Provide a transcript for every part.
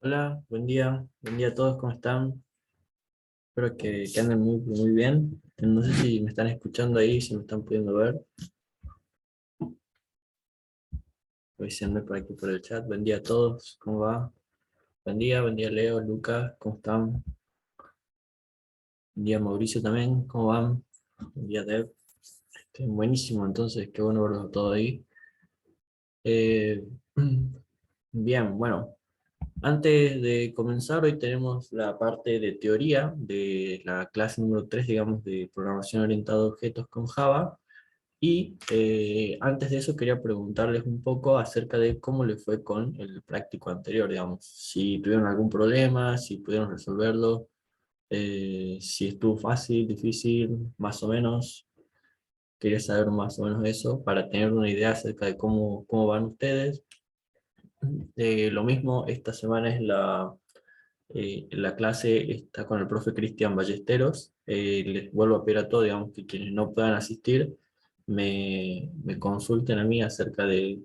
Hola, buen día a todos, ¿cómo están? Espero que anden muy bien. No sé si me están escuchando ahí, si me están pudiendo ver. Avísenme por aquí por el chat. Buen día a todos, ¿cómo va? Buen día Leo, Lucas, ¿cómo están? Buen día Mauricio también, ¿cómo van? Buen día Dev. Buenísimo, entonces, qué bueno verlos a todos ahí. Eh, bien, bueno, antes de comenzar, hoy tenemos la parte de teoría de la clase número 3, digamos, de programación orientada a objetos con Java. Y antes de eso quería preguntarles un poco acerca de cómo les fue con el práctico anterior, digamos, si tuvieron algún problema, si pudieron resolverlo, si estuvo fácil, difícil, más o menos. Quería saber más o menos eso para tener una idea acerca de cómo van ustedes. Lo mismo, esta semana es la clase está con el profe Cristian Ballesteros. Les vuelvo a pedir a todos, digamos, que quienes no puedan asistir, me consulten a mí acerca de,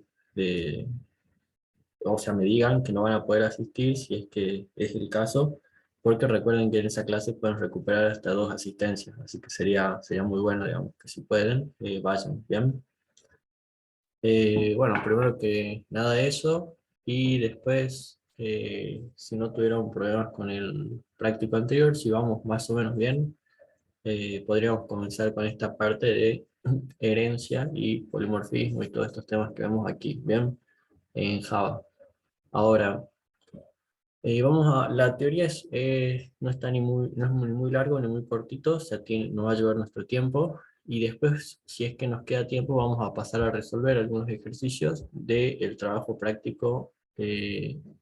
o sea, me digan que no van a poder asistir si es que es el caso, porque recuerden que en esa clase pueden recuperar hasta 2 asistencias, así que sería muy bueno, digamos, que si pueden, vayan, ¿bien? Bueno, primero que nada eso, y después, si no tuvieron problemas con el práctico anterior, si vamos más o menos bien, podríamos comenzar con esta parte de herencia y polimorfismo y todos estos temas que vemos aquí, bien, en Java. Ahora, la teoría no está no es muy largo ni muy cortito, o sea, no va a llevar nuestro tiempo. Y después, si es que nos queda tiempo, vamos a pasar a resolver algunos ejercicios del trabajo práctico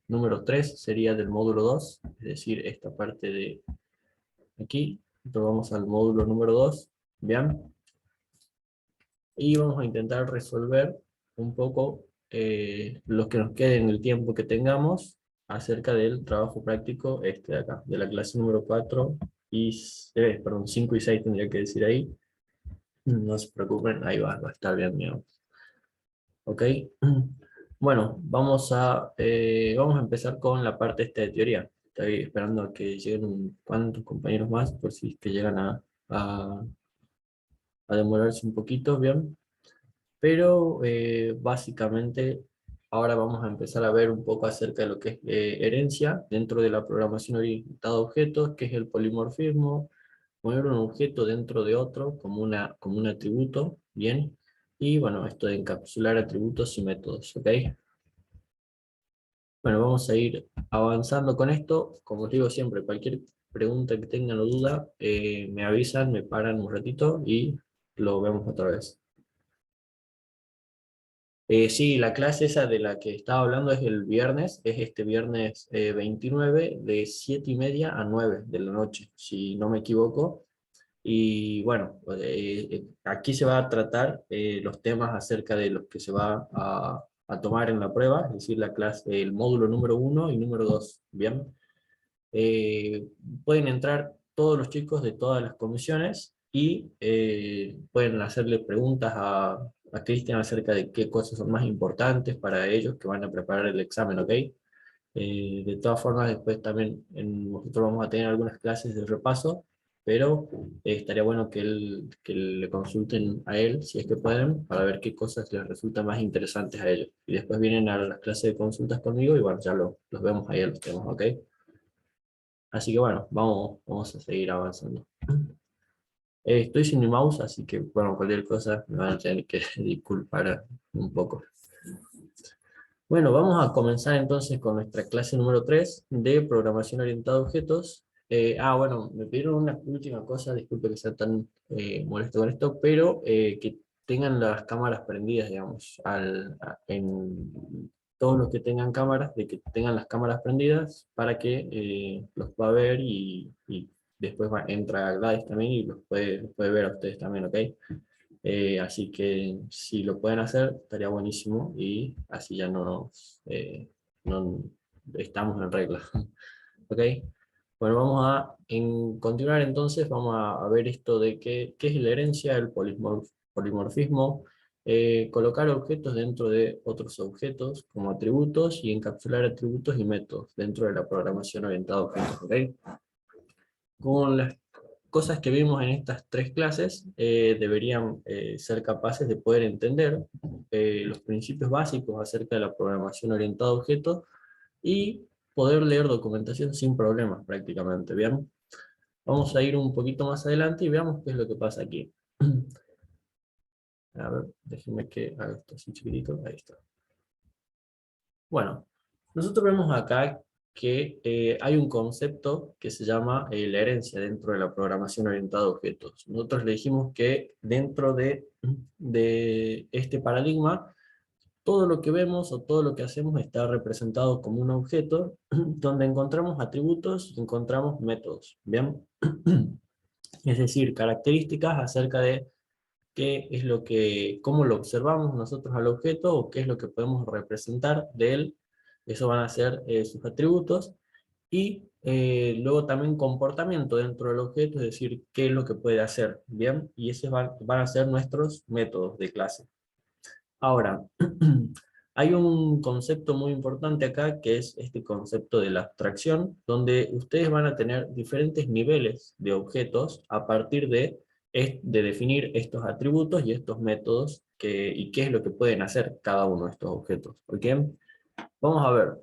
número 3 sería del módulo 2, es decir, esta parte de aquí. Entonces vamos al módulo número 2, ¿bien? Y vamos a intentar resolver un poco los que nos quede en el tiempo que tengamos acerca del trabajo práctico este de acá, de la clase número 4 y, perdón, 5 y 6 tendría que decir ahí. No se preocupen, ahí va a estar bien, digamos. ¿Ok? Bueno, vamos a empezar con la parte esta de teoría. Estoy esperando a que lleguen cuantos compañeros más, por si es que llegan a, a demorarse un poquito, ¿bien? Pero básicamente ahora vamos a empezar a ver un poco acerca de lo que es herencia dentro de la programación orientada a objetos, que es el polimorfismo, poner un objeto dentro de otro como un atributo, ¿bien? Y bueno, esto de encapsular atributos y métodos, ¿ok? Bueno, vamos a ir avanzando con esto. Como te digo siempre, cualquier pregunta que tengan o duda, me avisan, me paran un ratito y lo vemos otra vez. Sí, la clase esa de la que estaba hablando es el viernes, es este viernes 29 de 7:30 a 9 de la noche, si no me equivoco. Y bueno, aquí se va a tratar los temas acerca de los que se va a tomar en la prueba, es decir, la clase, el módulo número 1 y número 2, ¿bien? eh, Pueden entrar todos los chicos de todas las comisiones y pueden hacerle preguntas a Cristian acerca de qué cosas son más importantes para ellos que van a preparar el examen, ¿ok? De todas formas, después también nosotros vamos a tener algunas clases de repaso, pero estaría bueno que le consulten a él, si es que pueden, para ver qué cosas les resultan más interesantes a ellos. Y después vienen a las clases de consultas conmigo y bueno, ya los vemos ahí a los temas, ¿ok? Así que bueno, vamos a seguir avanzando. Estoy sin mi mouse, así que bueno, cualquier cosa me van a tener que disculpar un poco. Bueno, vamos a comenzar entonces con nuestra clase número 3 de programación orientada a objetos. Bueno, me pidieron una última cosa, disculpe que sea tan molesto con esto, pero que tengan las cámaras prendidas, digamos, en todos los que tengan cámaras, de que tengan las cámaras prendidas para que los pueda ver y después entra Gladys también y los puede ver a ustedes también, ¿ok? Así que si lo pueden hacer, estaría buenísimo y así ya no estamos en regla. ¿Ok? Bueno, continuar entonces, vamos a ver esto de qué es la herencia, el polimorfismo. colocar objetos dentro de otros objetos como atributos y encapsular atributos y métodos dentro de la programación orientada a objetos. ¿Okay? Con las cosas que vimos en estas tres clases, deberían ser capaces de poder entender los principios básicos acerca de la programación orientada a objetos y poder leer documentación sin problemas prácticamente. ¿Bien? Vamos a ir un poquito más adelante y veamos qué es lo que pasa aquí. A ver, déjenme que haga esto así chiquitito. Ahí está. Bueno, nosotros vemos acá que hay un concepto que se llama la herencia dentro de la programación orientada a objetos. Nosotros le dijimos que dentro de este paradigma, todo lo que vemos o todo lo que hacemos está representado como un objeto donde encontramos atributos y encontramos métodos. ¿Bien? Es decir, características acerca de qué es lo que, cómo lo observamos nosotros al objeto o qué es lo que podemos representar de él. Eso van a ser sus atributos. Y luego también comportamiento dentro del objeto, es decir, qué es lo que puede hacer. Bien, y esos van a ser nuestros métodos de clase. Ahora, hay un concepto muy importante acá, que es este concepto de la abstracción, donde ustedes van a tener diferentes niveles de objetos a partir de definir estos atributos y estos métodos y qué es lo que pueden hacer cada uno de estos objetos. ¿Ok? Vamos a ver.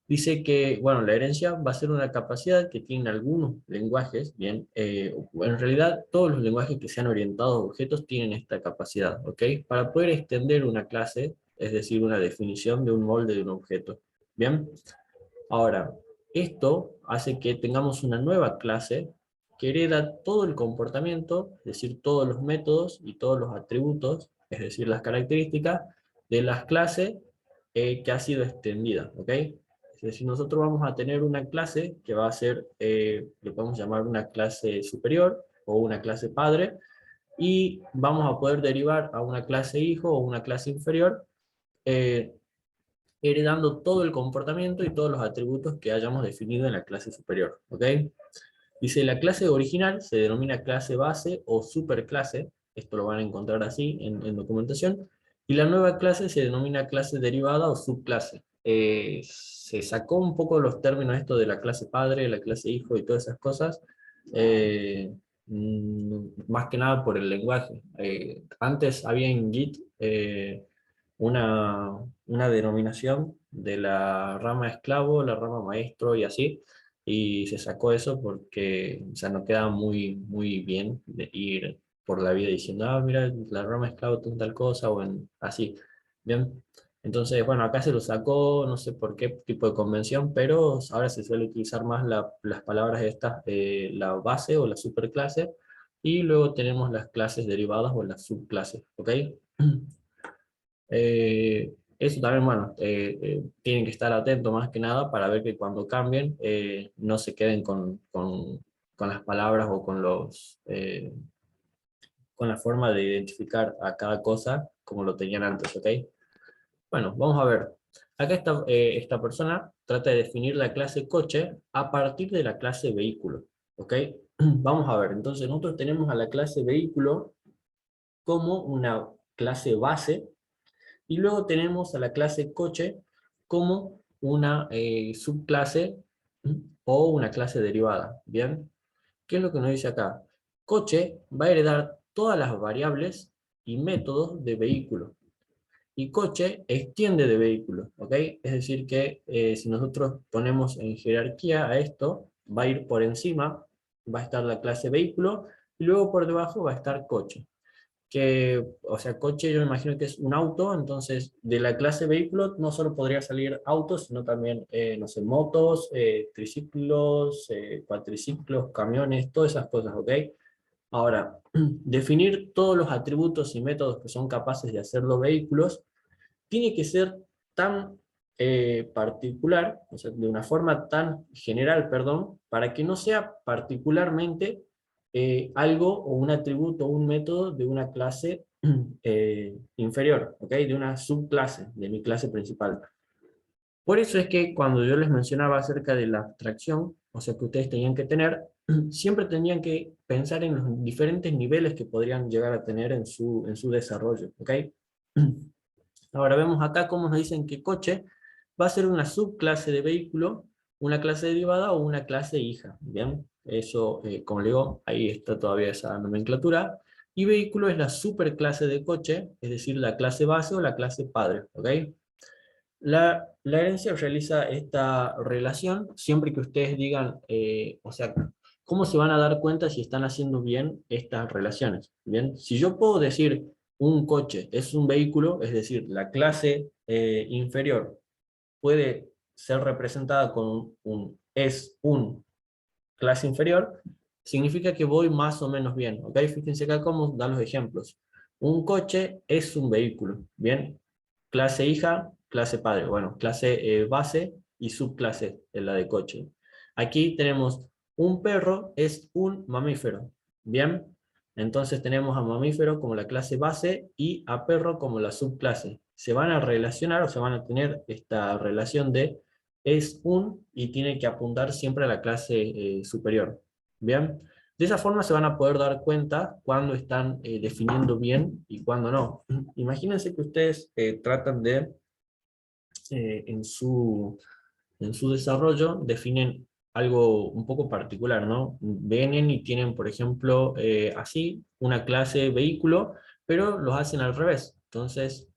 Dice que, bueno, la herencia va a ser una capacidad que tienen algunos lenguajes, bien, en realidad todos los lenguajes que sean orientados a objetos tienen esta capacidad, ¿ok? Para poder extender una clase, es decir, una definición de un molde de un objeto, ¿bien? Ahora, esto hace que tengamos una nueva clase que hereda todo el comportamiento, es decir, todos los métodos y todos los atributos, es decir, las características de las clases que ha sido extendida, ¿ok? Es decir, nosotros vamos a tener una clase que va a ser, le podemos llamar una clase superior o una clase padre, y vamos a poder derivar a una clase hijo o una clase inferior, eh, heredando todo el comportamiento y todos los atributos que hayamos definido en la clase superior. ¿Ok? Dice, la clase original se denomina clase base o superclase, esto lo van a encontrar así en documentación, y la nueva clase se denomina clase derivada o subclase. Se sacó un poco los términos esto de la clase padre, la clase hijo y todas esas cosas, eh, más que nada por el lenguaje. Antes había en Git una denominación de la rama esclavo, la rama maestro y así, y se sacó eso porque, o sea, no quedaba muy bien de ir por la vida diciendo, ah, mira, la rama esclavo tiene tal cosa, o así, ¿bien? Entonces, bueno, acá se lo sacó, no sé por qué tipo de convención, pero ahora se suele utilizar más las palabras estas, la base o la superclase, y luego tenemos las clases derivadas o las subclases, ¿ok? Eso también, bueno, tienen que estar atentos más que nada para ver que cuando cambien no se queden con las palabras o con la forma de identificar a cada cosa como lo tenían antes, ¿ok? Bueno, vamos a ver. Acá esta persona trata de definir la clase coche a partir de la clase vehículo, ¿ok? Vamos a ver, entonces nosotros tenemos a la clase vehículo como una clase base. Y luego tenemos a la clase coche como una subclase o una clase derivada. ¿Bien? ¿Qué es lo que nos dice acá? Coche va a heredar todas las variables y métodos de vehículo. Y coche extiende de vehículo. ¿Ok? Es decir que si nosotros ponemos en jerarquía a esto, va a ir por encima, va a estar la clase vehículo, y luego por debajo va a estar coche que, o sea, coche yo me imagino que es un auto, entonces de la clase vehículo no solo podría salir autos, sino también, no sé, motos, triciclos, cuatriciclos, camiones, todas esas cosas, ¿ok? Ahora, definir todos los atributos y métodos que son capaces de hacer los vehículos tiene que ser tan particular, o sea, de una forma tan general, perdón, para que no sea particularmente algo o un atributo o un método de una clase inferior, ¿ok? De una subclase de mi clase principal. Por eso es que cuando yo les mencionaba acerca de la abstracción, o sea que ustedes tenían que tener, siempre tenían que pensar en los diferentes niveles que podrían llegar a tener en su desarrollo, ¿ok? Ahora vemos acá cómo nos dicen que coche va a ser una subclase de vehículo, una clase derivada o una clase hija, ¿bien? Eso, como le digo, ahí está todavía esa nomenclatura. Y vehículo es la superclase de coche, es decir, la clase base o la clase padre, ¿ok? La herencia realiza esta relación siempre que ustedes digan, o sea, ¿cómo se van a dar cuenta si están haciendo bien estas relaciones? Bien, si yo puedo decir un coche es un vehículo, es decir, la clase inferior puede ser representada con un es un clase inferior, significa que voy más o menos bien, ¿ok? Fíjense acá cómo dan los ejemplos. Un coche es un vehículo, ¿bien? Clase hija, clase padre, bueno, clase base y subclase en la de coche. Aquí tenemos un perro es un mamífero, ¿bien? Entonces tenemos a mamífero como la clase base y a perro como la subclase. Se van a relacionar o se van a tener esta relación de es un y tiene que apuntar siempre a la clase superior. ¿Bien? De esa forma se van a poder dar cuenta cuando están definiendo bien y cuando no. Imagínense que ustedes tratan de, en su desarrollo, definen algo un poco particular, ¿no? Vienen y tienen, por ejemplo, así, una clase vehículo, pero los hacen al revés. Entonces,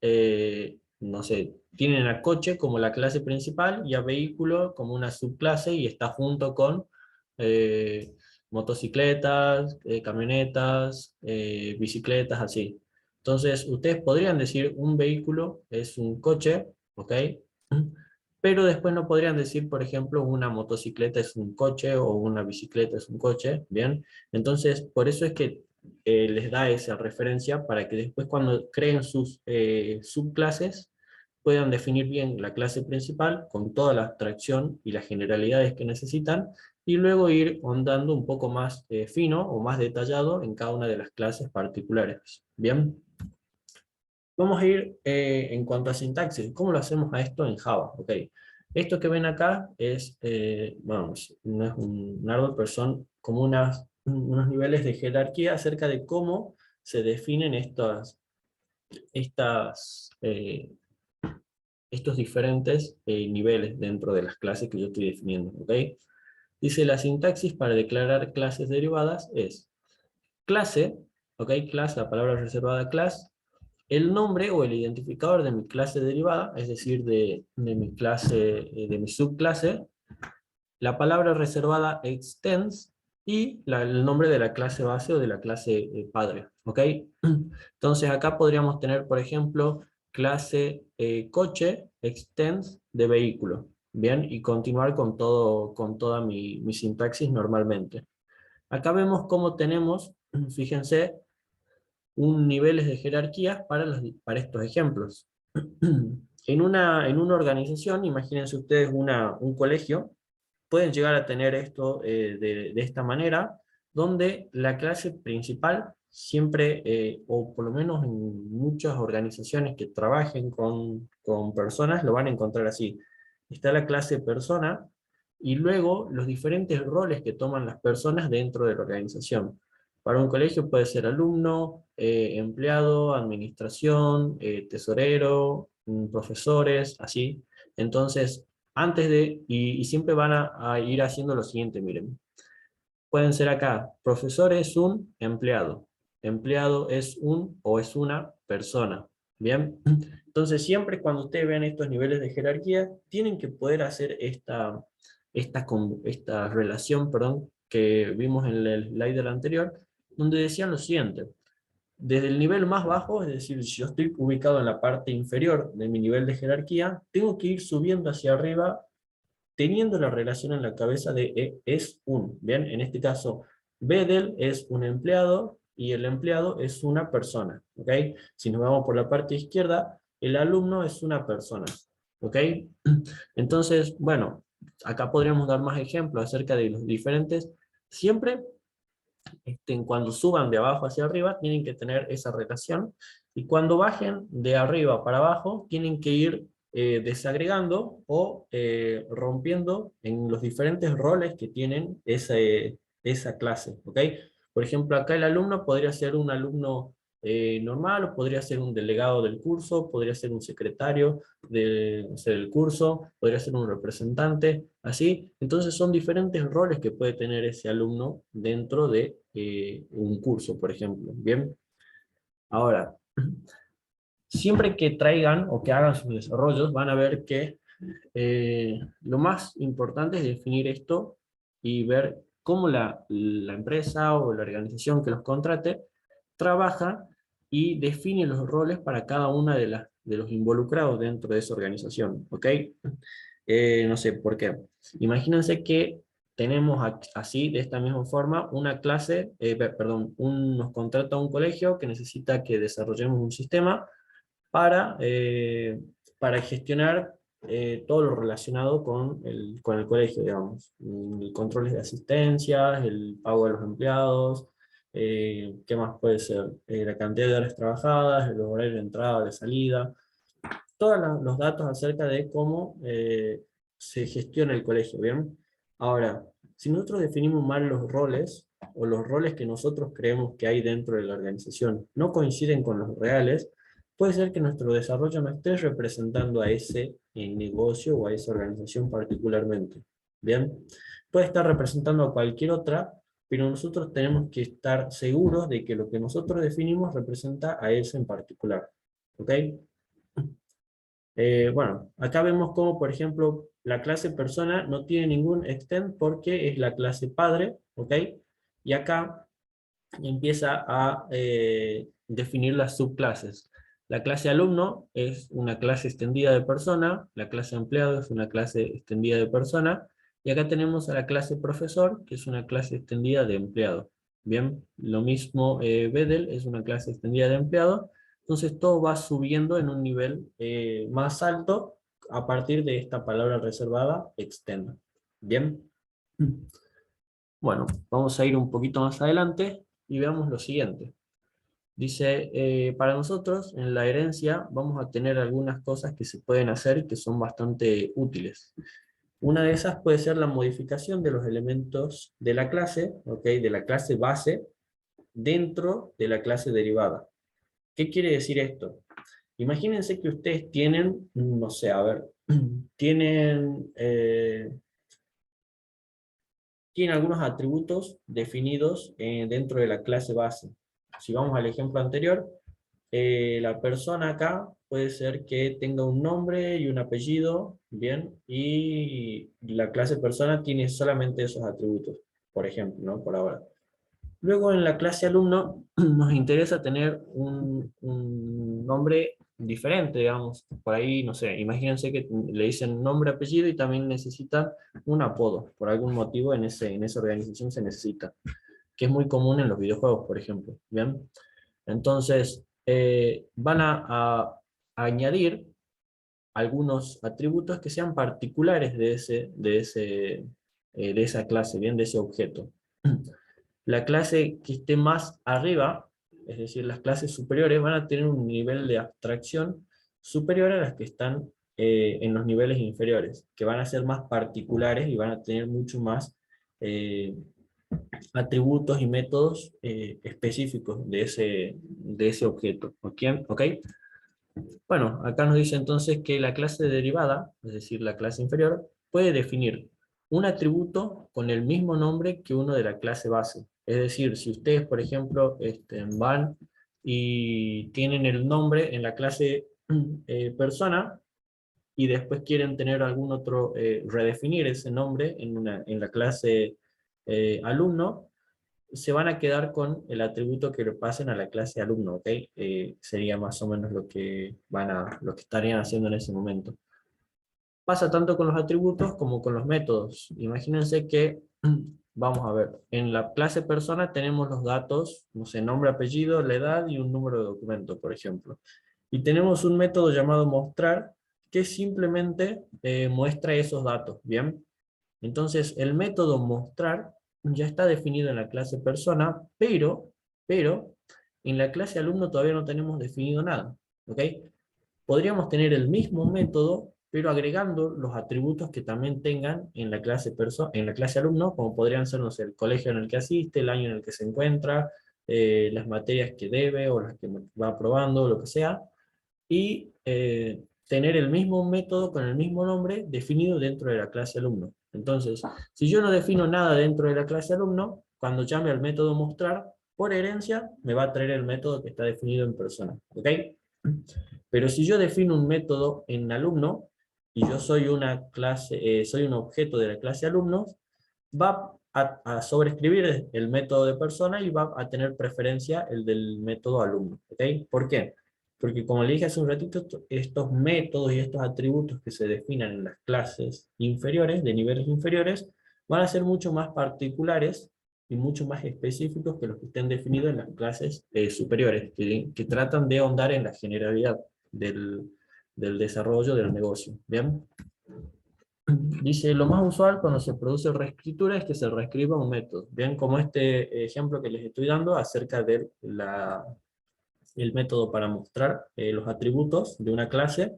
no sé, tienen a coche como la clase principal y a vehículo como una subclase y está junto con eh, motocicletas, camionetas, bicicletas, así. Entonces, ustedes podrían decir un vehículo es un coche, ¿ok? Pero después no podrían decir, por ejemplo, una motocicleta es un coche o una bicicleta es un coche, ¿bien? Entonces, por eso es que les da esa referencia para que después cuando creen sus subclases puedan definir bien la clase principal con toda la abstracción y las generalidades que necesitan y luego ir ondando un poco más fino o más detallado en cada una de las clases particulares, ¿bien? Vamos a ir en cuanto a sintaxis. ¿Cómo lo hacemos a esto en Java? Ok. Esto que ven acá es, vamos, no es un árbol, pero son como unos niveles de jerarquía acerca de cómo se definen estas, estos diferentes niveles dentro de las clases que yo estoy definiendo. ¿Ok? Dice la sintaxis para declarar clases derivadas es clase, ¿ok? Clase, la palabra reservada class, el nombre o el identificador de mi clase derivada, es decir, de mi clase, de mi subclase, la palabra reservada extends y el nombre de la clase base o de la clase padre, ¿ok? Entonces acá podríamos tener, por ejemplo, clase coche extends de vehículo, ¿bien? Y continuar con toda mi sintaxis normalmente. Acá vemos cómo tenemos, fíjense, un niveles de jerarquía para estos ejemplos. En una organización, imagínense ustedes un colegio, pueden llegar a tener esto de esta manera, donde la clase principal siempre, o por lo menos en muchas organizaciones que trabajen con personas, lo van a encontrar así. Está la clase persona, y luego los diferentes roles que toman las personas dentro de la organización. Para un colegio puede ser alumno, empleado, administración, tesorero, profesores, así. Entonces, y siempre van a ir haciendo lo siguiente, miren. Pueden ser acá, profesor es un empleado es un o es una persona, ¿bien? Entonces siempre cuando ustedes vean estos niveles de jerarquía, tienen que poder hacer esta relación, perdón, que vimos en el slide anterior, donde decían lo siguiente: desde el nivel más bajo, es decir, si yo estoy ubicado en la parte inferior de mi nivel de jerarquía, tengo que ir subiendo hacia arriba teniendo la relación en la cabeza de es un, ¿bien? En este caso, Bedel es un empleado y el empleado es una persona, ¿ok? Si nos vamos por la parte izquierda, el alumno es una persona, ¿ok? Entonces, bueno, acá podríamos dar más ejemplos acerca de los diferentes. Siempre, cuando suban de abajo hacia arriba, tienen que tener esa relación, y cuando bajen de arriba para abajo, tienen que ir desagregando o rompiendo en los diferentes roles que tienen esa clase, ¿ok? Por ejemplo, acá el alumno podría ser un alumno normal, o podría ser un delegado del curso, podría ser un secretario no sé, del curso, podría ser un representante, así. Entonces son diferentes roles que puede tener ese alumno dentro de un curso, por ejemplo. Bien, ahora, siempre que traigan o que hagan sus desarrollos, van a ver que lo más importante es definir esto y ver cómo la empresa o la organización que los contrate trabaja y define los roles para cada una de los involucrados dentro de esa organización, ¿ok? No sé por qué. Imagínense que tenemos así, de esta misma forma, una clase, perdón, nos contrata un colegio que necesita que desarrollemos un sistema para gestionar todo lo relacionado con el colegio, digamos. El controles de asistencia, el pago de los empleados, ¿qué más puede ser? La cantidad de horas trabajadas, el horario de entrada, de salida, todos los datos acerca de cómo se gestiona el colegio, ¿bien? Ahora, si nosotros definimos mal los roles, o los roles que nosotros creemos que hay dentro de la organización no coinciden con los reales, puede ser que nuestro desarrollo no esté representando a ese negocio o a esa organización particularmente, ¿bien? Puede estar representando a cualquier otra, pero nosotros tenemos que estar seguros de que lo que nosotros definimos representa a ese en particular, ¿ok? Bueno, acá vemos cómo, por ejemplo, la clase persona no tiene ningún extend porque es la clase padre, ¿ok? Y acá empieza a definir las subclases. La clase alumno es una clase extendida de persona, la clase empleado es una clase extendida de persona, y acá tenemos a la clase profesor, que es una clase extendida de empleado. Bien, lo mismo Bedel es una clase extendida de empleado, entonces todo va subiendo en un nivel más alto a partir de esta palabra reservada, extend. Bien. Bueno, vamos a ir un poquito más adelante y veamos lo siguiente. Dice, para nosotros en la herencia vamos a tener algunas cosas que se pueden hacer que son bastante útiles. Una de esas puede ser la modificación de los elementos de la clase, ¿ok? De la clase base dentro de la clase derivada. ¿Qué quiere decir esto? Imagínense que ustedes tienen, no sé, a ver, tienen algunos atributos definidos dentro de la clase base. Si vamos al ejemplo anterior, la persona acá puede ser que tenga un nombre y un apellido, bien, y la clase persona tiene solamente esos atributos, por ejemplo, ¿no? Por ahora. Luego en la clase alumno nos interesa tener un nombre diferente, digamos, por ahí, no sé, imagínense que le dicen nombre, apellido y también necesitan un apodo, por algún motivo en esa organización se necesita, que es muy común en los videojuegos, por ejemplo, ¿bien? Entonces, van a añadir algunos atributos que sean particulares de esa clase, bien, de ese objeto. La clase que esté más arriba, es decir, las clases superiores, van a tener un nivel de abstracción superior a las que están en los niveles inferiores, que van a ser más particulares y van a tener mucho más eh, atributos y métodos específicos de ese objeto. ¿Ok? ¿Ok? Bueno, acá nos dice entonces que la clase derivada, es decir, la clase inferior, puede definir un atributo con el mismo nombre que uno de la clase base. Es decir, si ustedes, por ejemplo, van y tienen el nombre en la clase persona, y después quieren tener algún otro, redefinir ese nombre en la clase alumno, se van a quedar con el atributo que le pasen a la clase alumno, ¿ok? Sería más o menos lo que estarían haciendo en ese momento. Pasa tanto con los atributos como con los métodos. Imagínense que, vamos a ver, en la clase persona tenemos los datos, no sé, nombre, apellido, la edad y un número de documento, por ejemplo. Y tenemos un método llamado mostrar, que simplemente muestra esos datos, ¿bien? Entonces, el método mostrar ya está definido en la clase persona, pero en la clase alumno todavía no tenemos definido nada, ¿ok? Podríamos tener el mismo método, pero agregando los atributos que también tengan en la clase, en la clase alumno, como podrían ser, no sé, el colegio en el que asiste, el año en el que se encuentra, las materias que debe o las que va aprobando, lo que sea, y tener el mismo método con el mismo nombre definido dentro de la clase alumno. Entonces, si yo no defino nada dentro de la clase alumno, cuando llame al método mostrar, por herencia, me va a traer el método que está definido en persona. ¿Ok? Pero si yo defino un método en alumno, y yo soy una clase, soy un objeto de la clase alumnos, va a sobreescribir el método de persona y va a tener preferencia el del método alumno. ¿Ok? ¿Por qué? Porque como le dije hace un ratito, estos métodos y estos atributos que se definan en las clases inferiores, de niveles inferiores, van a ser mucho más particulares y mucho más específicos que los que estén definidos en las clases superiores, que tratan de ahondar en la generalidad del desarrollo del negocio. ¿Bien? Dice, lo más usual cuando se produce reescritura es que se reescriba un método. Bien, como este ejemplo que les estoy dando acerca del el método para mostrar los atributos de una clase,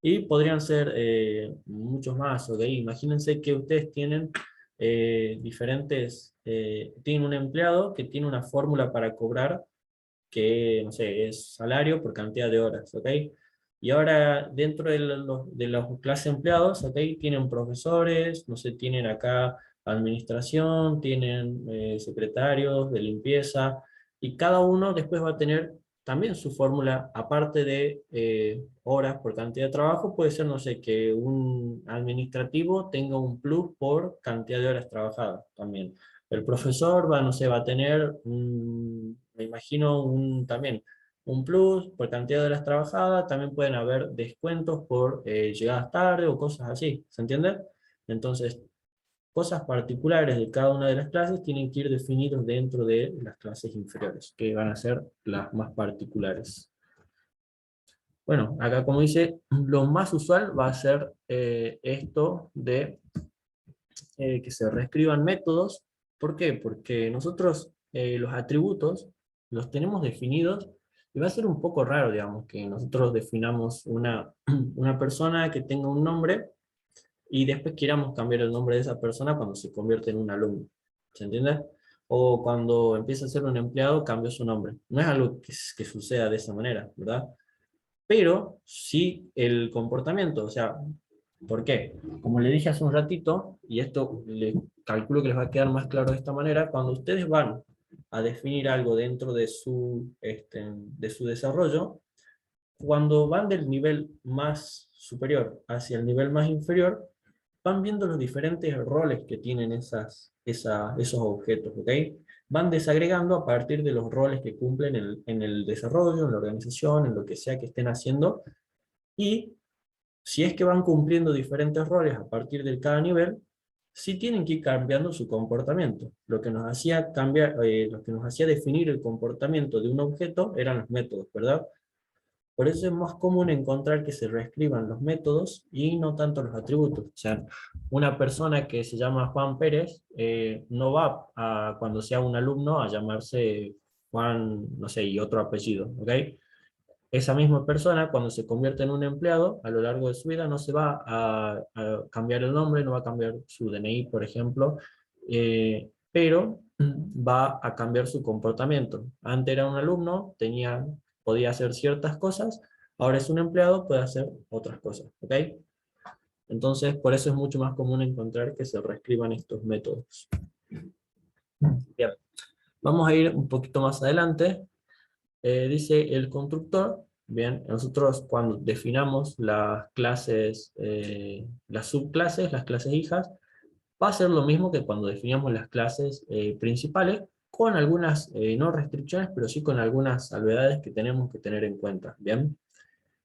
y podrían ser muchos más. ¿Ok? Imagínense que ustedes tienen tienen un empleado que tiene una fórmula para cobrar que, no sé, es salario por cantidad de horas, ¿ok? Y ahora dentro de los clases empleados, ¿ok? Tienen profesores, no sé, tienen acá administración, tienen secretarios de limpieza, y cada uno después va a tener también su fórmula, aparte de horas por cantidad de trabajo. Puede ser, no sé, que un administrativo tenga un plus por cantidad de horas trabajadas también. El profesor va, no sé, va a tener, me imagino, también un plus por cantidad de horas trabajadas. También pueden haber descuentos por llegadas tarde o cosas así, ¿se entiende? Entonces, cosas particulares de cada una de las clases tienen que ir definidos dentro de las clases inferiores, que van a ser las más particulares. Bueno, acá como dice, lo más usual va a ser esto de que se reescriban métodos. ¿Por qué? Porque nosotros los atributos los tenemos definidos, y va a ser un poco raro, digamos, que nosotros definamos una persona que tenga un nombre y después queramos cambiar el nombre de esa persona cuando se convierte en un alumno. ¿Se entiende? O cuando empieza a ser un empleado, cambia su nombre. No es algo que suceda de esa manera, ¿verdad? Pero sí el comportamiento, o sea, ¿por qué? Como le dije hace un ratito, y esto calculo que les va a quedar más claro de esta manera, cuando ustedes van a definir algo dentro de su desarrollo, cuando van del nivel más superior hacia el nivel más inferior, van viendo los diferentes roles que tienen esos objetos, ¿ok? Van desagregando a partir de los roles que cumplen en el desarrollo, en la organización, en lo que sea que estén haciendo, y si es que van cumpliendo diferentes roles a partir de cada nivel, sí tienen que ir cambiando su comportamiento. Lo que nos hacía definir el comportamiento de un objeto eran los métodos, ¿verdad? Por eso es más común encontrar que se reescriban los métodos y no tanto los atributos. O sea, una persona que se llama Juan Pérez no va cuando sea un alumno a llamarse Juan, no sé, y otro apellido, ¿ok? Esa misma persona, cuando se convierte en un empleado, a lo largo de su vida no se va a cambiar el nombre, no va a cambiar su DNI, por ejemplo, pero va a cambiar su comportamiento. Antes era un alumno, podía hacer ciertas cosas, ahora es un empleado, puede hacer otras cosas, ¿ok? Entonces, por eso es mucho más común encontrar que se reescriban estos métodos. Bien, vamos a ir un poquito más adelante. Dice el constructor. Bien, nosotros cuando definamos las clases, las subclases, las clases hijas, va a ser lo mismo que cuando definamos las clases principales, con algunas, no restricciones, pero sí con algunas salvedades que tenemos que tener en cuenta. Bien,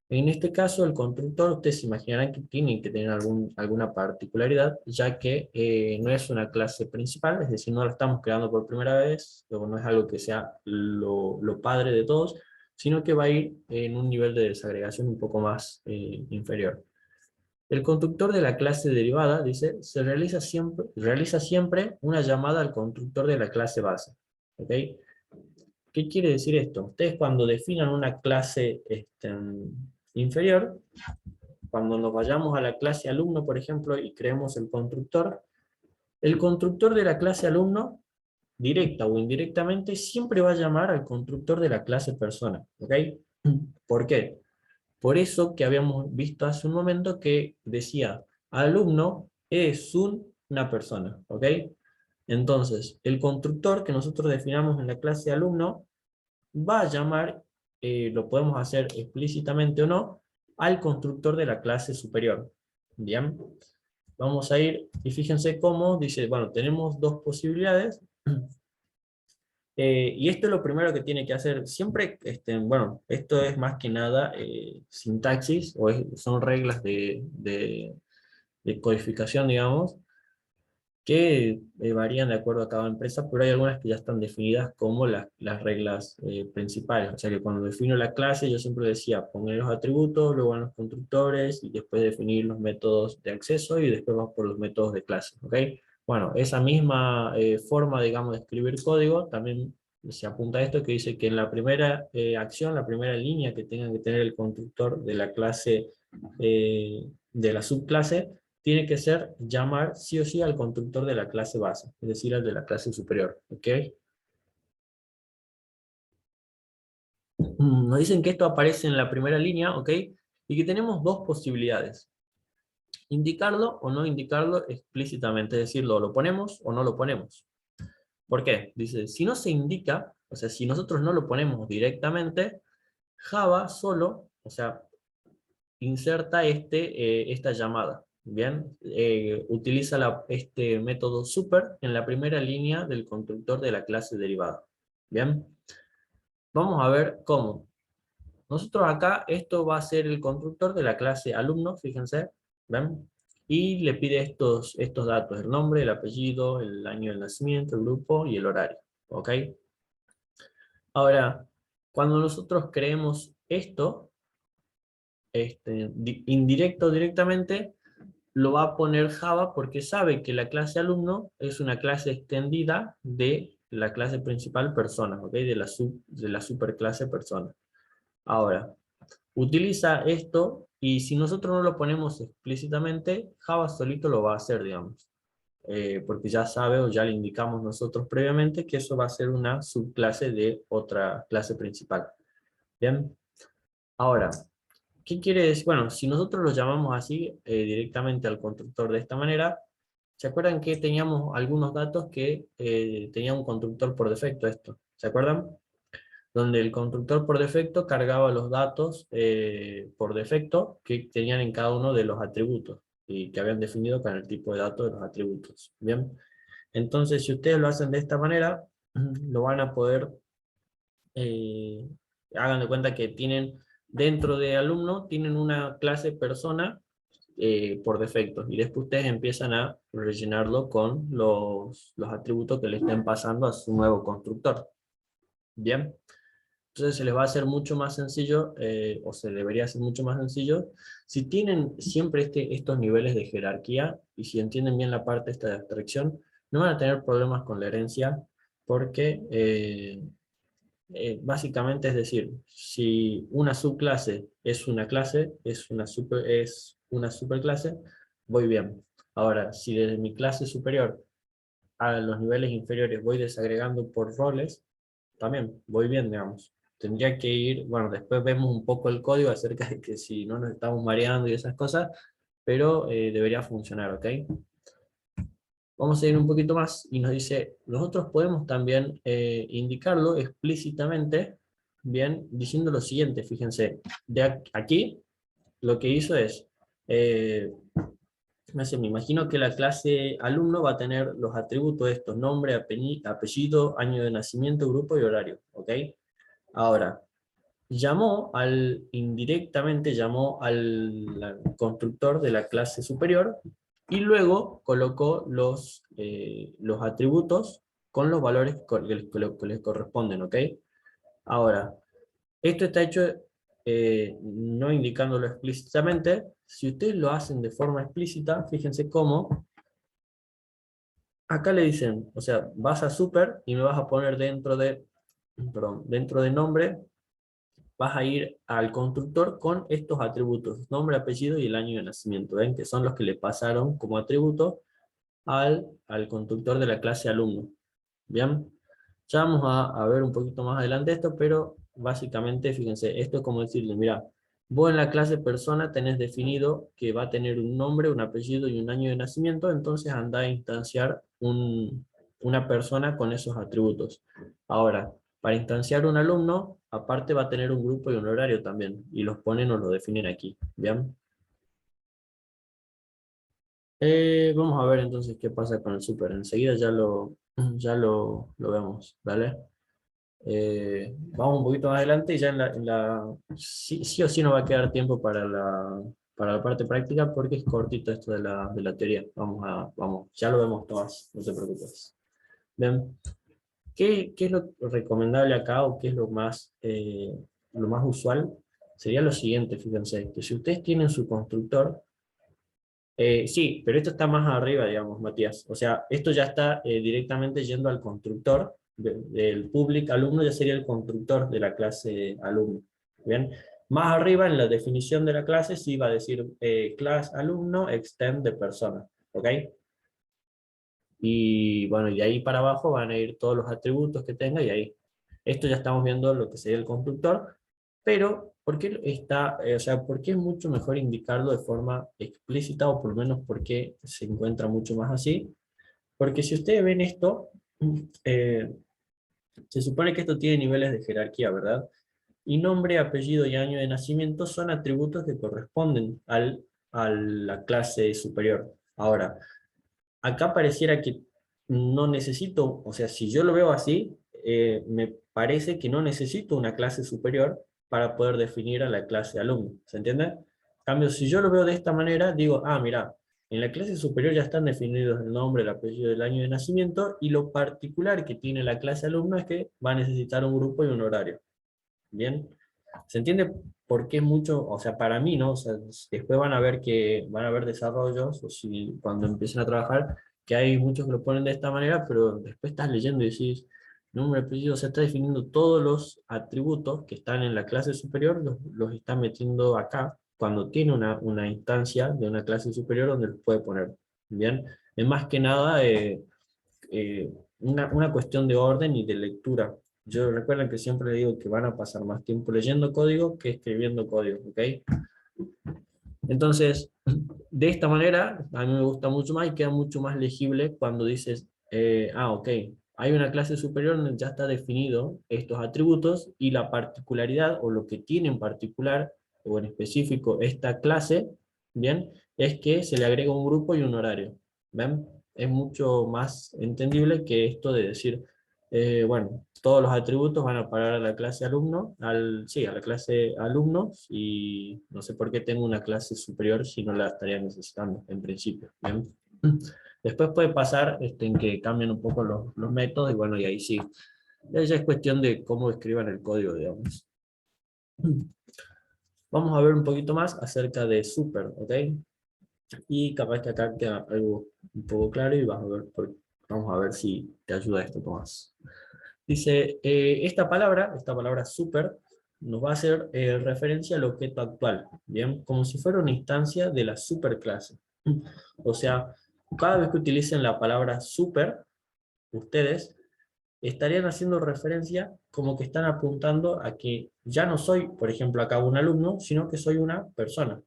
en este caso el constructor, ustedes se imaginarán que tiene que tener alguna particularidad, ya que no es una clase principal, es decir, no la estamos creando por primera vez, o no es algo que sea lo padre de todos, sino que va a ir en un nivel de desagregación un poco más inferior. El constructor de la clase derivada, dice, realiza siempre una llamada al constructor de la clase base. ¿Ok? ¿Qué quiere decir esto? Ustedes cuando definan una clase inferior, cuando nos vayamos a la clase alumno, por ejemplo, y creemos el constructor de la clase alumno, directa o indirectamente, siempre va a llamar al constructor de la clase persona, ¿ok? ¿Por qué? Por eso que habíamos visto hace un momento que decía, alumno es una persona, ¿ok? Entonces, el constructor que nosotros definamos en la clase alumno va a llamar, lo podemos hacer explícitamente o no, al constructor de la clase superior. Bien, vamos a ir, y fíjense cómo dice, bueno, tenemos dos posibilidades, y esto es lo primero que tiene que hacer, siempre, bueno, esto es más que nada sintaxis, o son reglas de codificación, digamos, que varían de acuerdo a cada empresa, pero hay algunas que ya están definidas como las reglas principales. O sea que cuando defino la clase, yo siempre decía, poner los atributos, luego en los constructores, y después definir los métodos de acceso, y después vamos por los métodos de clase. ¿Ok? Bueno, esa misma forma, digamos, de escribir código, también se apunta a esto que dice que en la primera acción, la primera línea que tenga que tener el constructor de la clase, de la subclase, tiene que ser llamar sí o sí al constructor de la clase base, es decir, al de la clase superior. ¿Ok? Nos dicen que esto aparece en la primera línea, ¿ok? Y que tenemos dos posibilidades. Indicarlo o no indicarlo explícitamente, es decir, lo ponemos o no lo ponemos. ¿Por qué? Dice, si no se indica, o sea, si nosotros no lo ponemos directamente, Java solo, o sea, inserta esta llamada. Bien, utiliza este método super en la primera línea del constructor de la clase derivada. Bien, vamos a ver cómo. Nosotros acá, esto va a ser el constructor de la clase alumno, fíjense, ¿ven? Y le pide estos datos, el nombre, el apellido, el año de nacimiento, el grupo y el horario. ¿Ok? Ahora, cuando nosotros creemos esto, indirecto o directamente, lo va a poner Java porque sabe que la clase alumno es una clase extendida de la clase principal persona, ¿ok? De la superclase persona. Ahora, utiliza esto y si nosotros no lo ponemos explícitamente, Java solito lo va a hacer, digamos. Porque ya sabe o ya le indicamos nosotros previamente que eso va a ser una subclase de otra clase principal. Bien, ahora, ¿qué quiere decir? Bueno, si nosotros lo llamamos así directamente al constructor de esta manera, ¿se acuerdan que teníamos algunos datos que tenía un constructor por defecto esto? ¿Se acuerdan? Donde el constructor por defecto cargaba los datos por defecto que tenían en cada uno de los atributos y que habían definido con el tipo de datos de los atributos. Bien, entonces si ustedes lo hacen de esta manera, lo van a poder, eh, hagan de cuenta que tienen dentro de alumno, tienen una clase persona por defecto, y después ustedes empiezan a rellenarlo con los atributos que le estén pasando a su nuevo constructor. Bien. Entonces se les va a hacer mucho más sencillo, o se debería hacer mucho más sencillo, si tienen siempre estos niveles de jerarquía, y si entienden bien la parte esta de abstracción, no van a tener problemas con la herencia, porque básicamente es decir, si una subclase es una clase, es una superclase, voy bien. Ahora, si desde mi clase superior a los niveles inferiores voy desagregando por roles, también voy bien, digamos. Tendría que ir, bueno, después vemos un poco el código acerca de que si no nos estamos mareando y esas cosas, pero debería funcionar, ¿ok? Vamos a ir un poquito más y nos dice, nosotros podemos también indicarlo explícitamente, bien, diciendo lo siguiente, fíjense, de aquí lo que hizo es, me imagino que la clase alumno va a tener los atributos estos, nombre, apellido, año de nacimiento, grupo y horario, ¿ok? Ahora, indirectamente llamó al constructor de la clase superior y luego colocó los atributos con los valores que les corresponden, ¿ok? Ahora, esto está hecho no indicándolo explícitamente. Si ustedes lo hacen de forma explícita, fíjense cómo acá le dicen, o sea, vas a super y me vas a poner dentro de nombre, vas a ir al constructor con estos atributos, nombre, apellido y el año de nacimiento, ¿ven? Que son los que le pasaron como atributo al constructor de la clase alumno. Bien, ya vamos a ver un poquito más adelante esto, pero básicamente, fíjense, esto es como decirle, mira, vos en la clase persona tenés definido que va a tener un nombre, un apellido y un año de nacimiento, entonces anda a instanciar una persona con esos atributos. Ahora, para instanciar un alumno, aparte va a tener un grupo y un horario también, y los ponen o lo definen aquí, ¿bien? Vamos a ver entonces qué pasa con el super. Enseguida ya lo vemos, ¿vale? Vamos un poquito más adelante y ya sí, sí o sí no va a quedar tiempo para la parte práctica porque es cortito esto de la teoría. Vamos, ya lo vemos todas, no te preocupes. Bien, ¿qué es lo recomendable acá o qué es lo más usual? Sería lo siguiente, fíjense, que si ustedes tienen su constructor, sí, pero esto está más arriba, digamos, Matías. O sea, esto ya está directamente yendo al constructor del public alumno, ya sería el constructor de la clase alumno. ¿Bien? Más arriba, en la definición de la clase, sí va a decir class alumno extend de persona. ¿Ok? Y bueno, y de ahí para abajo van a ir todos los atributos que tenga y ahí. Esto ya estamos viendo lo que sería el constructor, pero ¿por qué o sea, por qué es mucho mejor indicarlo de forma explícita o por lo menos por qué se encuentra mucho más así? Porque si ustedes ven esto, eh, se supone que esto tiene niveles de jerarquía, ¿verdad? Y nombre, apellido y año de nacimiento son atributos que corresponden a la clase superior. Ahora, acá pareciera que no necesito, o sea, si yo lo veo así, me parece que no necesito una clase superior para poder definir a la clase alumno, ¿se entiende? En cambio, si yo lo veo de esta manera, digo, mira, en la clase superior ya están definidos el nombre, el apellido, el año de nacimiento, y lo particular que tiene la clase alumno es que va a necesitar un grupo y un horario, ¿bien? ¿Se entiende por qué mucho, o sea, para mí, ¿no? O sea, después van a ver desarrollos, o si cuando empiecen a trabajar, que hay muchos que lo ponen de esta manera, pero después estás leyendo y decís, nombre, apellido, o sea, está definiendo todos los atributos que están en la clase superior, los está metiendo acá, cuando tiene una instancia de una clase superior donde los puede poner, ¿bien? Es más que nada una cuestión de orden y de lectura. Yo recuerden que siempre le digo que van a pasar más tiempo leyendo código que escribiendo código, ¿ok? Entonces, de esta manera, a mí me gusta mucho más y queda mucho más legible cuando dices, ok, hay una clase superior donde ya está definido estos atributos y la particularidad o lo que tiene en particular o en específico esta clase, ¿bien? Es que se le agrega un grupo y un horario, ¿ven? Es mucho más entendible que esto de decir, bueno, todos los atributos van a parar a la clase alumno, sí, a la clase alumnos, y no sé por qué tengo una clase superior si no la estaría necesitando, en principio. ¿Bien? Después puede pasar en que cambien un poco los métodos, y bueno, y ahí sí. Ya es cuestión de cómo escriban el código, digamos. Vamos a ver un poquito más acerca de super, ¿ok? Y capaz que acá queda algo un poco claro y vamos a ver si te ayuda esto, Tomás. Dice, esta palabra super, nos va a hacer referencia al objeto actual, ¿bien? Como si fuera una instancia de la superclase. O sea, cada vez que utilicen la palabra super, ustedes estarían haciendo referencia como que están apuntando a que ya no soy, por ejemplo, acá un alumno, sino que soy una persona,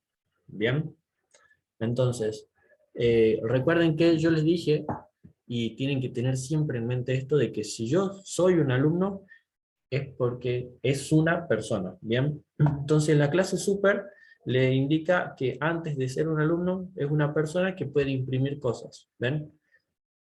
¿bien? Entonces, recuerden que yo les dije, y tienen que tener siempre en mente esto, de que si yo soy un alumno, es porque es una persona, ¿bien? Entonces la clase super le indica que antes de ser un alumno es una persona que puede imprimir cosas, ¿ven?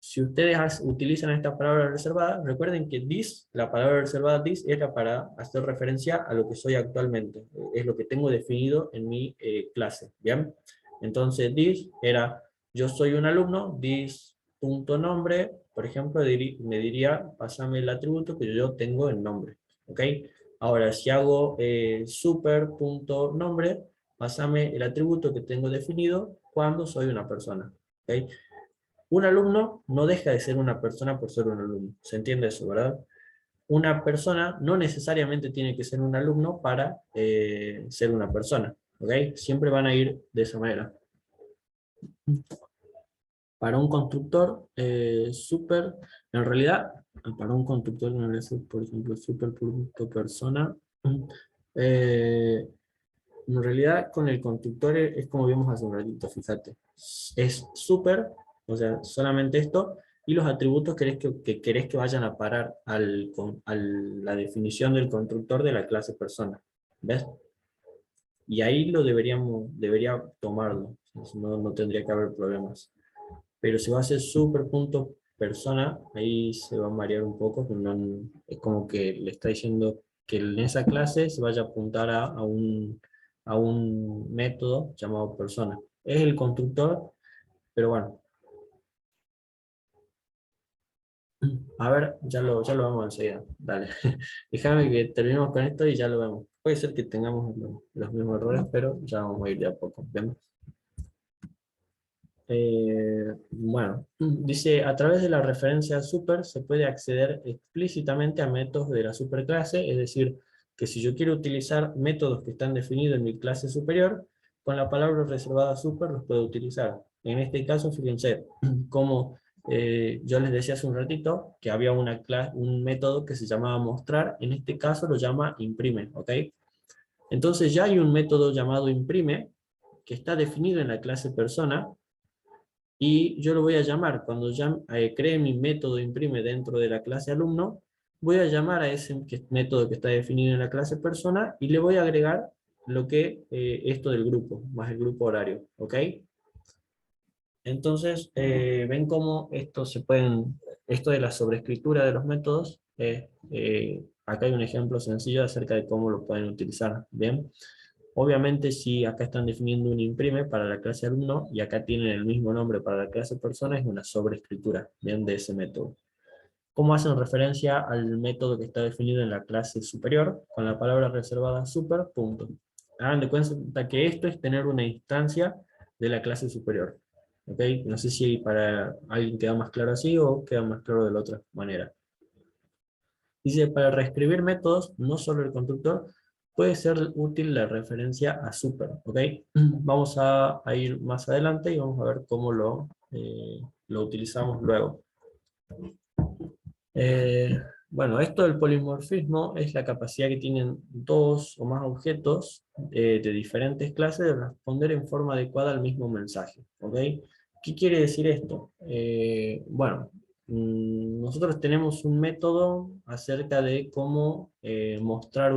Si ustedes utilizan esta palabra reservada, recuerden que this, la palabra reservada this, era para hacer referencia a lo que soy actualmente, es lo que tengo definido en mi clase, ¿bien? Entonces this era, yo soy un alumno, this punto nombre, por ejemplo, me diría, pásame el atributo que yo tengo en nombre, ¿ok? Ahora, si hago super punto nombre, pásame el atributo que tengo definido cuando soy una persona, ¿ok? Un alumno no deja de ser una persona por ser un alumno. ¿Se entiende eso, verdad? una persona no necesariamente tiene que ser un alumno para ser una persona, ¿ok? Siempre van a ir de esa manera. Para un constructor super, en realidad, para un constructor, por ejemplo, super.persona, en realidad con el constructor es como vimos hace un ratito, fíjate. Es super, o sea, solamente esto, y los atributos que querés que vayan a parar a la definición del constructor de la clase persona. ¿Ves? Y ahí debería tomarlo, si no, no tendría que haber problemas. Pero si va a ser super.persona, ahí se va a marear un poco, es como que le está diciendo que en esa clase se vaya a apuntar a un método llamado persona. Es el constructor, pero bueno. A ver, ya lo vemos enseguida. Dale. Déjame que terminemos con esto y ya lo vemos. Puede ser que tengamos los mismos errores, pero ya vamos a ir de a poco. ¿Bien? Bueno, dice, a través de la referencia super se puede acceder explícitamente a métodos de la superclase, es decir, que si yo quiero utilizar métodos que están definidos en mi clase superior, con la palabra reservada super los puedo utilizar. En este caso, fíjense, como yo les decía hace un ratito, que había un método que se llamaba mostrar, en este caso lo llama imprime, ¿ok? Entonces ya hay un método llamado imprime, que está definido en la clase persona, y yo lo voy a llamar, cuando ya cree mi método imprime dentro de la clase alumno, voy a llamar a ese método que está definido en la clase persona y le voy a agregar lo que esto del grupo, más el grupo horario, ¿ok? Entonces, ven cómo esto de la sobreescritura de los métodos, acá hay un ejemplo sencillo acerca de cómo lo pueden utilizar, ¿bien? Obviamente, si acá están definiendo un imprime para la clase alumno y acá tienen el mismo nombre para la clase persona, es una sobreescritura, ¿bien? De ese método. ¿Cómo hacen referencia al método que está definido en la clase superior? Con la palabra reservada super, punto. Hagan de cuenta que esto es tener una instancia de la clase superior. ¿Ok? No sé si para alguien queda más claro así o queda más claro de la otra manera. Dice, para reescribir métodos, no solo el constructor, puede ser útil la referencia a super, ¿ok? Vamos a ir más adelante y vamos a ver cómo lo utilizamos luego. Bueno, esto del polimorfismo es la capacidad que tienen dos o más objetos de diferentes clases de responder en forma adecuada al mismo mensaje, ¿ok? ¿Qué quiere decir esto? Bueno, nosotros tenemos un método acerca de cómo mostrar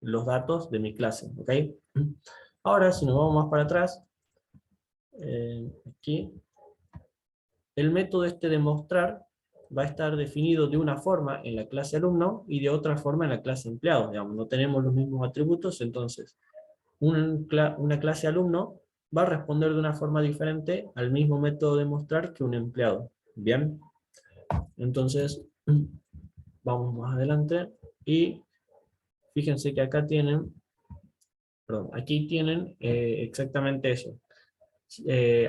los datos de mi clase, ¿ok? Ahora, si nos vamos más para atrás, aquí, el método este de mostrar va a estar definido de una forma en la clase alumno y de otra forma en la clase empleado. Digamos, no tenemos los mismos atributos, entonces una clase alumno va a responder de una forma diferente al mismo método de mostrar que un empleado. Bien, entonces vamos más adelante y fíjense que acá tienen, perdón, aquí tienen exactamente eso.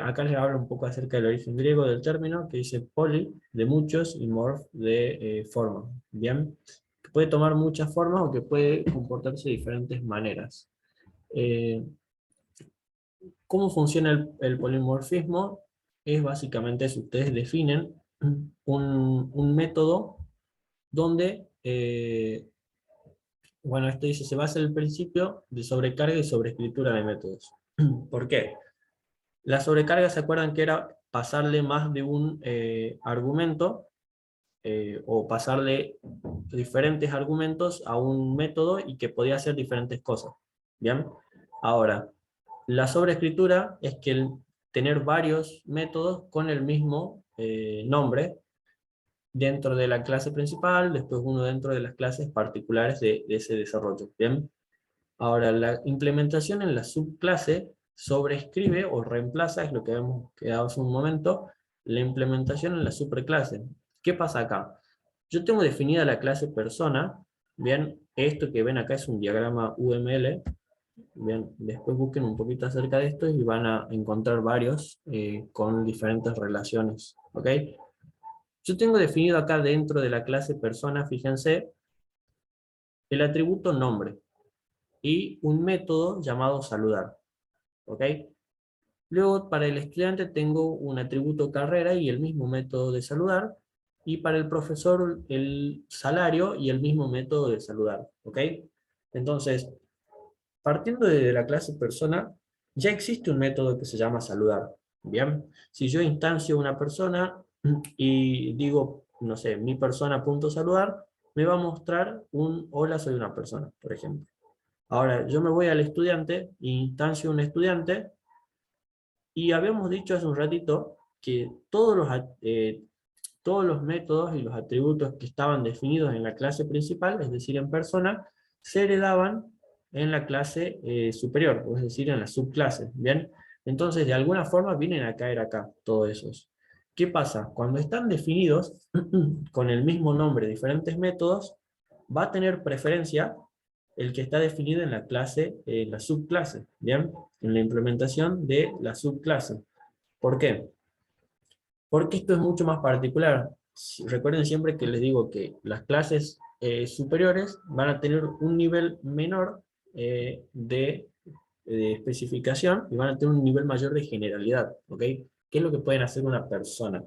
Acá les hablo un poco acerca del origen griego del término, que dice poly, de muchos, y morph, de forma. Bien, que puede tomar muchas formas o que puede comportarse de diferentes maneras. ¿Cómo funciona el polimorfismo? Es básicamente si ustedes definen un método donde, bueno, esto dice, se basa en el principio de sobrecarga y sobreescritura de métodos. ¿Por qué? La sobrecarga, ¿se acuerdan que era pasarle más de un argumento o pasarle diferentes argumentos a un método y que podía hacer diferentes cosas? ¿Bien? Ahora, la sobreescritura es que tener varios métodos con el mismo nombre dentro de la clase principal, después uno dentro de las clases particulares de ese desarrollo. ¿Bien? Ahora, la implementación en la subclase sobreescribe o reemplaza, es lo que habíamos quedado hace un momento, la implementación en la superclase. ¿Qué pasa acá? Yo tengo definida la clase persona, bien, esto que ven acá es un diagrama UML, bien, después busquen un poquito acerca de esto y van a encontrar varios con diferentes relaciones, ¿ok? Yo tengo definido acá dentro de la clase persona, fíjense, el atributo nombre y un método llamado saludar. ¿Ok? Luego, para el estudiante tengo un atributo carrera y el mismo método de saludar. Y para el profesor, el salario y el mismo método de saludar. ¿Ok? Entonces, partiendo de la clase persona, ya existe un método que se llama saludar. Bien, si yo instancio una persona y digo, no sé, mi persona punto saludar, me va a mostrar un hola, soy una persona, por ejemplo. Ahora, yo me voy al estudiante, instancio un estudiante, y habíamos dicho hace un ratito que todos los métodos y los atributos que estaban definidos en la clase principal, es decir, en persona, se heredaban en la clase superior, es decir, en la subclase, ¿bien? Entonces, de alguna forma vienen a caer acá, todos esos. ¿Qué pasa? Cuando están definidos con el mismo nombre, diferentes métodos, va a tener preferencia el que está definido en la clase, en la subclase, ¿bien? En la implementación de la subclase. ¿Por qué? Porque esto es mucho más particular. Recuerden siempre que les digo que las clases superiores van a tener un nivel menor de especificación y van a tener un nivel mayor de generalidad, ¿ok? ¿Qué es lo que pueden hacer una persona?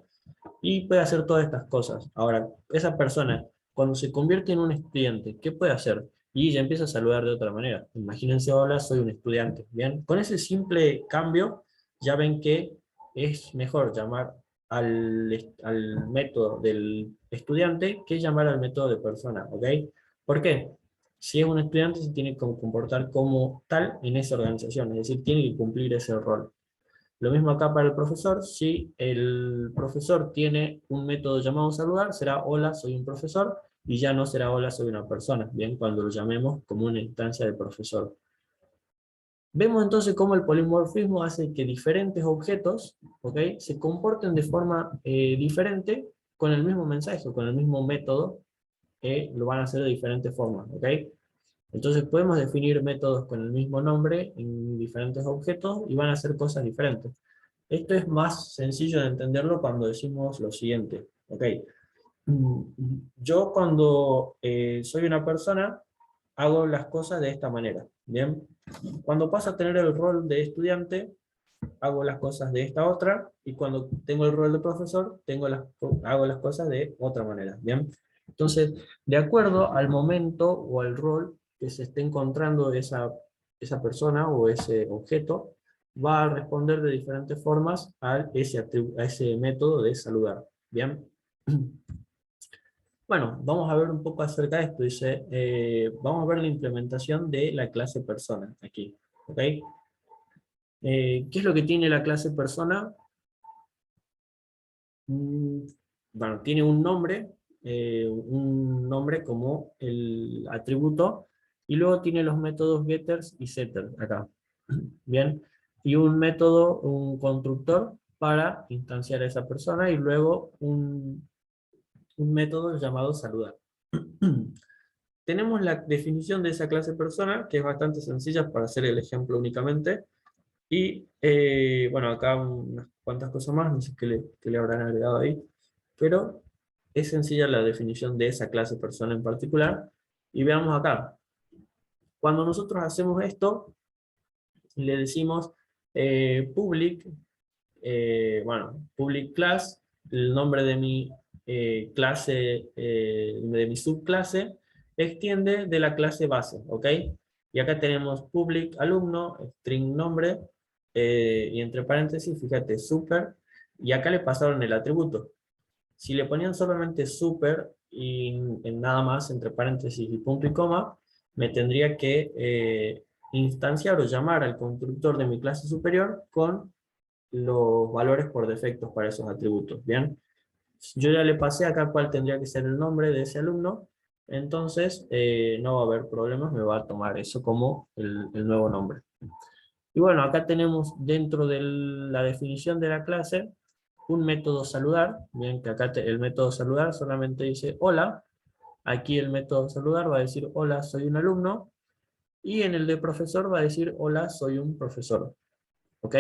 Y puede hacer todas estas cosas. Ahora, esa persona, cuando se convierte en un estudiante, ¿qué puede hacer? Y ya empieza a saludar de otra manera. Imagínense, hola, soy un estudiante. Bien, con ese simple cambio, ya ven que es mejor llamar al método del estudiante que llamar al método de persona, ¿ok? ¿Por qué? Si es un estudiante, se tiene que comportar como tal en esa organización, es decir, tiene que cumplir ese rol. Lo mismo acá para el profesor, si el profesor tiene un método llamado saludar, será hola, soy un profesor, y ya no será hola, soy una persona, bien, cuando lo llamemos como una instancia de profesor. Vemos entonces cómo el polimorfismo hace que diferentes objetos, ¿ok?, se comporten de forma diferente con el mismo mensaje, con el mismo método, lo van a hacer de diferentes formas, ¿ok? Entonces podemos definir métodos con el mismo nombre en diferentes objetos y van a hacer cosas diferentes. Esto es más sencillo de entenderlo cuando decimos lo siguiente. ¿Ok? Yo cuando soy una persona, hago las cosas de esta manera. ¿Bien? Cuando paso a tener el rol de estudiante, hago las cosas de esta otra, y cuando tengo el rol de profesor, hago las cosas de otra manera. ¿Bien? Entonces, de acuerdo al momento o al rol que se esté encontrando esa persona o ese objeto, va a responder de diferentes formas a ese método de saludar. ¿Bien? Bueno, vamos a ver un poco acerca de esto. Dice, vamos a ver la implementación de la clase persona aquí. ¿Ok? ¿Qué es lo que tiene la clase persona? Bueno, tiene un nombre como el atributo, y luego tiene los métodos getters y setters acá. Bien, y un método, un constructor para instanciar a esa persona, y luego un método llamado saludar. Tenemos la definición de esa clase persona, que es bastante sencilla para hacer el ejemplo únicamente. Y bueno, acá unas cuantas cosas más, no sé qué le habrán agregado ahí, pero es sencilla la definición de esa clase persona en particular. Y veamos acá, cuando nosotros hacemos esto, le decimos public, bueno, public class, el nombre de mi clase, de mi subclase, extiende de la clase base, ¿ok? Y acá tenemos public alumno, string nombre, y entre paréntesis, fíjate, super, y acá le pasaron el atributo. Si le ponían solamente super y en nada más, entre paréntesis y punto y coma, me tendría que instanciar o llamar al constructor de mi clase superior con los valores por defectos para esos atributos, ¿bien? Yo ya le pasé acá cuál tendría que ser el nombre de ese alumno, entonces no va a haber problemas, me va a tomar eso como el nuevo nombre. Y bueno, acá tenemos dentro de la definición de la clase un método saludar. Bien, que acá el método saludar solamente dice hola. Aquí el método saludar va a decir hola, soy un alumno. Y en el de profesor va a decir hola, soy un profesor. ¿Ok?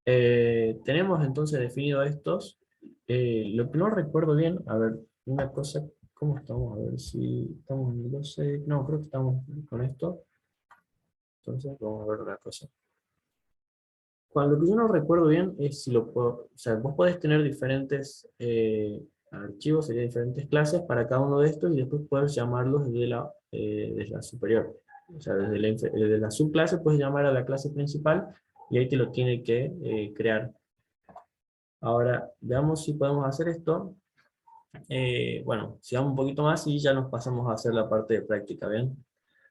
Tenemos entonces definido estos. lo que no recuerdo bien, a ver, una cosa, ¿cómo estamos? A ver si estamos en 12, no, creo que estamos con esto, entonces vamos a ver una cosa. Cuando lo que yo no recuerdo bien es si lo puedo, o sea, vos podés tener diferentes archivos, sería diferentes clases para cada uno de estos y después puedes llamarlos desde la superior. O sea, desde la subclase puedes llamar a la clase principal y ahí te lo tiene que crear. Ahora, veamos si podemos hacer esto. Bueno, sigamos un poquito más y ya nos pasamos a hacer la parte de práctica, ¿bien?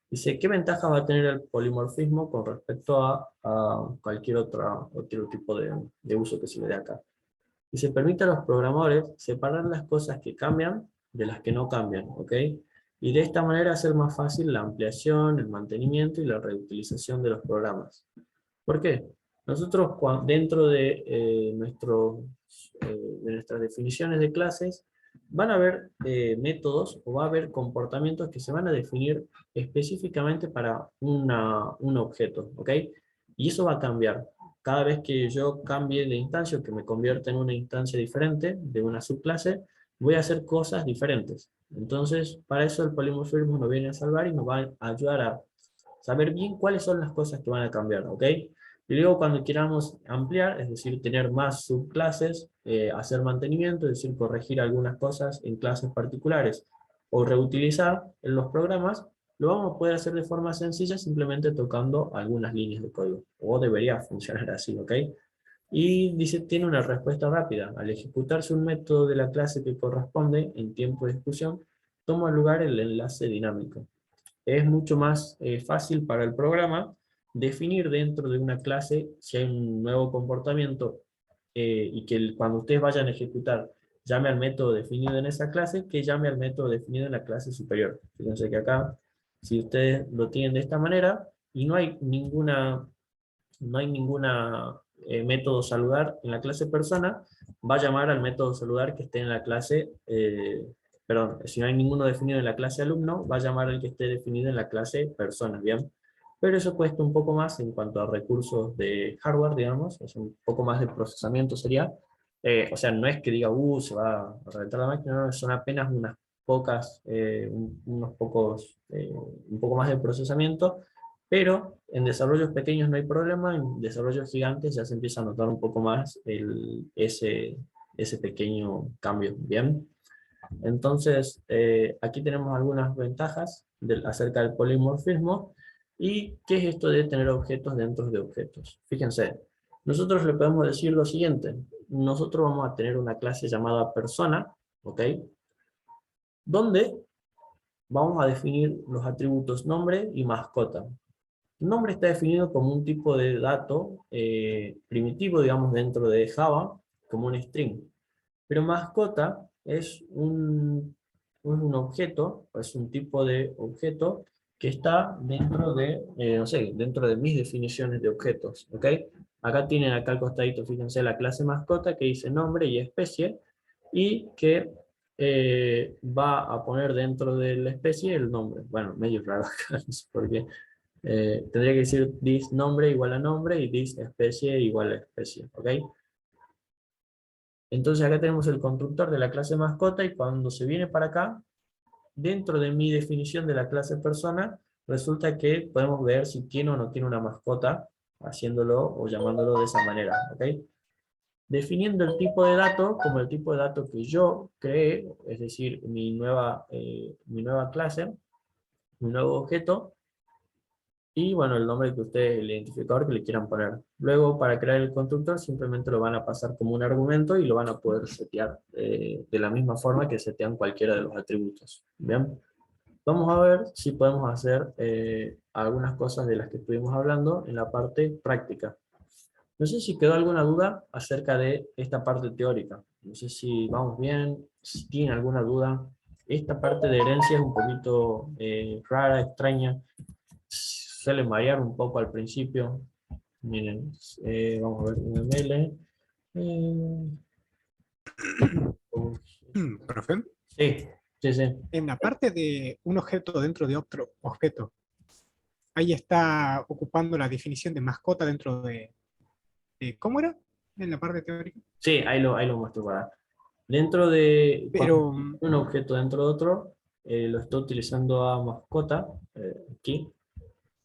Dice, ¿qué ventajas va a tener el polimorfismo con respecto a cualquier otro tipo de uso que se le dé acá? Dice, permite a los programadores separar las cosas que cambian de las que no cambian, ¿ok? Y de esta manera hacer más fácil la ampliación, el mantenimiento y la reutilización de los programas. ¿Por qué? Nosotros dentro de nuestras definiciones de clases van a haber métodos o va a haber comportamientos que se van a definir específicamente para un objeto, ¿ok? Y eso va a cambiar. Cada vez que yo cambie de instancia o que me convierta en una instancia diferente de una subclase, voy a hacer cosas diferentes. Entonces, para eso el polimorfismo nos viene a salvar y nos va a ayudar a saber bien cuáles son las cosas que van a cambiar, ¿ok? Y luego cuando queramos ampliar, es decir, tener más subclases, hacer mantenimiento, es decir, corregir algunas cosas en clases particulares, o reutilizar en los programas, lo vamos a poder hacer de forma sencilla simplemente tocando algunas líneas de código, o debería funcionar así, ¿ok? Y dice, tiene una respuesta rápida. Al ejecutarse un método de la clase que corresponde en tiempo de ejecución, toma lugar el enlace dinámico. Es mucho más fácil para el programa definir dentro de una clase si hay un nuevo comportamiento y que cuando ustedes vayan a ejecutar llame al método definido en esa clase que llame al método definido en la clase superior. Fíjense que acá, si ustedes lo tienen de esta manera y no hay ninguna método saludar en la clase persona, va a llamar al método saludar que esté en la clase, perdón, si no hay ninguno definido en la clase alumno, va a llamar al que esté definido en la clase persona, ¿bien? Pero eso cuesta un poco más en cuanto a recursos de hardware, digamos, es un poco más de procesamiento sería. O sea, no es que diga, se va a reventar la máquina, no, son apenas unas pocas, un poco más de procesamiento, pero en desarrollos pequeños no hay problema, en desarrollos gigantes ya se empieza a notar un poco más ese pequeño cambio, ¿bien? Entonces, aquí tenemos algunas ventajas acerca del polimorfismo. ¿Y qué es esto de tener objetos dentro de objetos? Fíjense, nosotros le podemos decir lo siguiente. Nosotros vamos a tener una clase llamada persona, ¿ok? Donde vamos a definir los atributos nombre y mascota. Nombre está definido como un tipo de dato primitivo, digamos, dentro de Java, como un string. Pero mascota es un objeto, es un tipo de objeto que está dentro no sé, dentro de mis definiciones de objetos, ¿ok? Acá tienen acá al costadito, fíjense, la clase mascota que dice nombre y especie, y que va a poner dentro de la especie el nombre. Bueno, medio raro acá, no sé por qué. Tendría que decir this nombre igual a nombre y this especie igual a especie, ¿ok? Entonces acá tenemos el constructor de la clase mascota y cuando se viene para acá, dentro de mi definición de la clase persona, resulta que podemos ver si tiene o no tiene una mascota, haciéndolo o llamándolo de esa manera, ¿ok? Definiendo el tipo de dato como el tipo de dato que yo creé, es decir, mi nueva clase, mi nuevo objeto, y bueno, el nombre que ustedes, el identificador que le quieran poner. Luego, para crear el constructor, simplemente lo van a pasar como un argumento y lo van a poder setear de la misma forma que setean cualquiera de los atributos. ¿Bien? Vamos a ver si podemos hacer algunas cosas de las que estuvimos hablando en la parte práctica. No sé si quedó alguna duda acerca de esta parte teórica. No sé si vamos bien, si tienen alguna duda. Esta parte de herencia es un poquito rara, extraña, suele marear un poco al principio. Miren, vamos a ver un ML. Profe, Sí, sí, sí. en la parte de un objeto dentro de otro objeto, ahí está ocupando la definición de mascota dentro ¿cómo era? En la parte teórica. Sí, ahí lo muestro para. Dentro de, cuando Pero un objeto dentro de otro, lo estoy utilizando a mascota, aquí,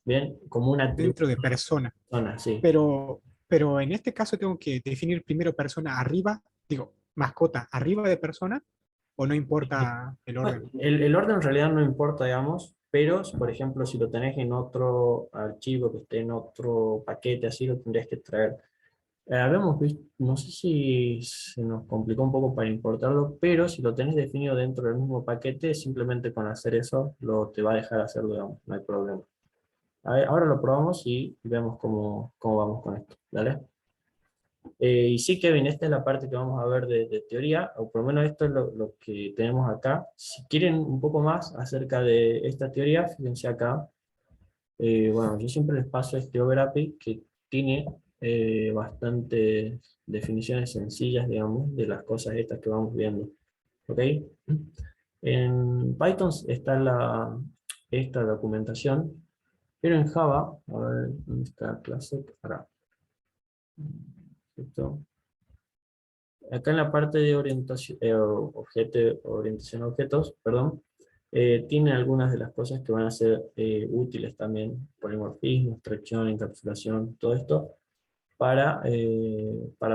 bien, como un atributo, dentro de persona. sí. Pero en este caso tengo que definir primero persona arriba, digo, mascota arriba de persona, o no importa el No, orden. el orden en realidad no importa, digamos, pero, por ejemplo, si lo tenés en otro archivo, que esté en otro paquete, así lo tendrías que traer. Habíamos visto, no sé si se nos complicó un poco para importarlo, pero si lo tenés definido dentro del mismo paquete, simplemente con hacer eso te va a dejar hacerlo, digamos, no hay problema. A ver, ahora lo probamos y vemos cómo vamos con esto. ¿Dale? Y sí, Kevin, esta es la parte que vamos a ver de teoría, o por lo menos esto es lo que tenemos acá. Si quieren un poco más acerca de esta teoría, fíjense acá. Bueno, yo siempre les paso este overAPI que tiene bastantes definiciones sencillas, digamos, de las cosas estas que vamos viendo. ¿Ok? En Python está esta documentación, pero en Java, a ver, ¿dónde está Classic? Acá. ¿Listo? Acá en la parte de orientación, orientación a objetos, perdón, tiene algunas de las cosas que van a ser útiles también, polimorfismo, extracción, encapsulación, todo esto, para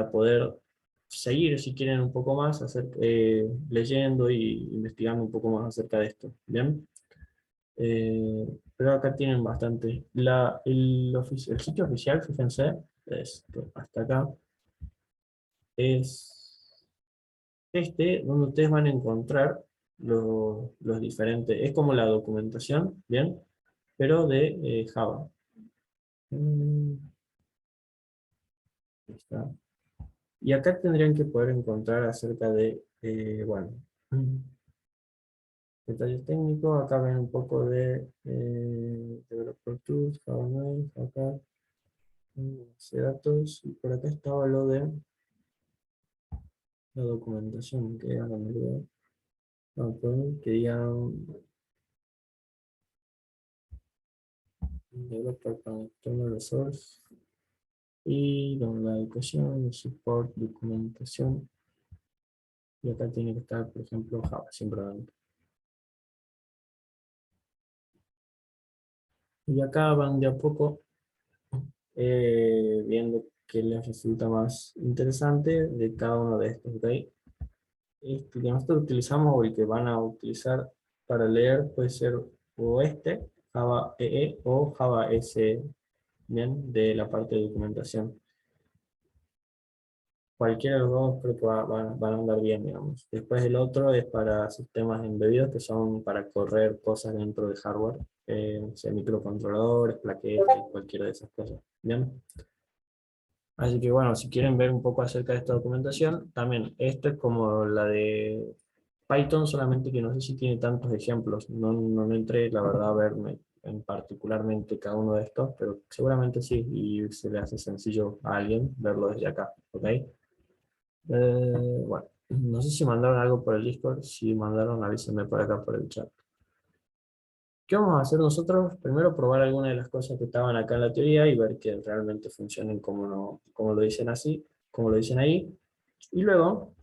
poder seguir, si quieren, un poco más, leyendo y investigando un poco más acerca de esto. ¿Bien? Pero acá tienen bastante. El sitio oficial, fíjense, hasta acá, es donde ustedes van a encontrar los diferentes, es como la documentación, ¿bien? Pero de Java. Mm, ahí está. Y acá tendrían que poder encontrar acerca de, bueno, mm, detalles técnicos. Acá ven un poco de Developer Tools, Java 9, acá, base de datos, y por acá estaba lo de la documentación, que era la mayoría. No, perdón, que digan Developer para External Resource. Y con la educación, el support, documentación. Y acá tiene que estar, por ejemplo, Java, simplemente. Y acá van de a poco viendo qué les resulta más interesante de cada uno de estos. ¿Ok? Este que nosotros utilizamos o el que van a utilizar para leer puede ser o Java EE o Java SE, bien, de la parte de documentación. Cualquiera de los dos creo que van a andar bien, digamos. Después el otro es para sistemas embebidos, que son para correr cosas dentro de hardware, o sea, microcontroladores, plaquetas, cualquiera de esas cosas. Bien. Así que bueno, si quieren ver un poco acerca de esta documentación, también esto es como la de Python, solamente que no sé si tiene tantos ejemplos. No entré, la verdad, a verme en particularmente cada uno de estos, pero seguramente sí, y se le hace sencillo a alguien verlo desde acá. ¿Ok? Bueno, no sé si mandaron algo por el Discord. Si mandaron, avísenme por acá por el chat. ¿Qué vamos a hacer nosotros? Primero probar algunas de las cosas que estaban acá en la teoría y ver que realmente funcionen como, como lo dicen así, como lo dicen ahí. Y luego,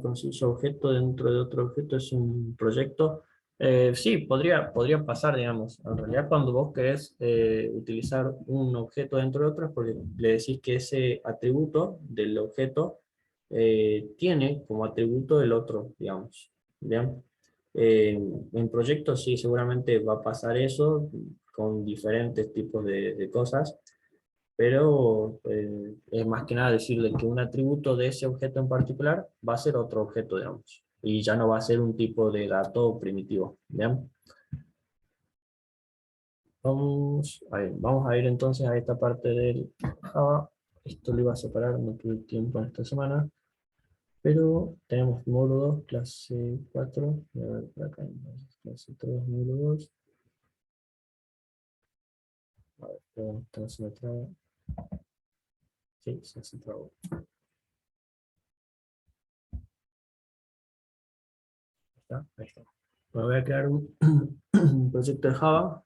con su objeto dentro de otro objeto es un proyecto. Sí, podría pasar, digamos. En realidad, cuando vos querés utilizar un objeto dentro de otro, es porque le decís que ese atributo del objeto tiene como atributo el otro, digamos. ¿Bien? En proyectos sí, seguramente va a pasar eso con diferentes tipos de cosas, pero es más que nada decirle que un atributo de ese objeto en particular va a ser otro objeto, digamos, y ya no va a ser un tipo de dato primitivo. ¿Bien? Vamos a ir entonces a esta parte del Java. Esto lo iba a separar, no tuve tiempo en esta semana, pero tenemos módulo 2, clase 4, a ver, por acá, clase 3, módulo 2. A ver, perdón, esto no se me traba. Sí, se trabó. Ahí está. Me voy a crear un proyecto de Java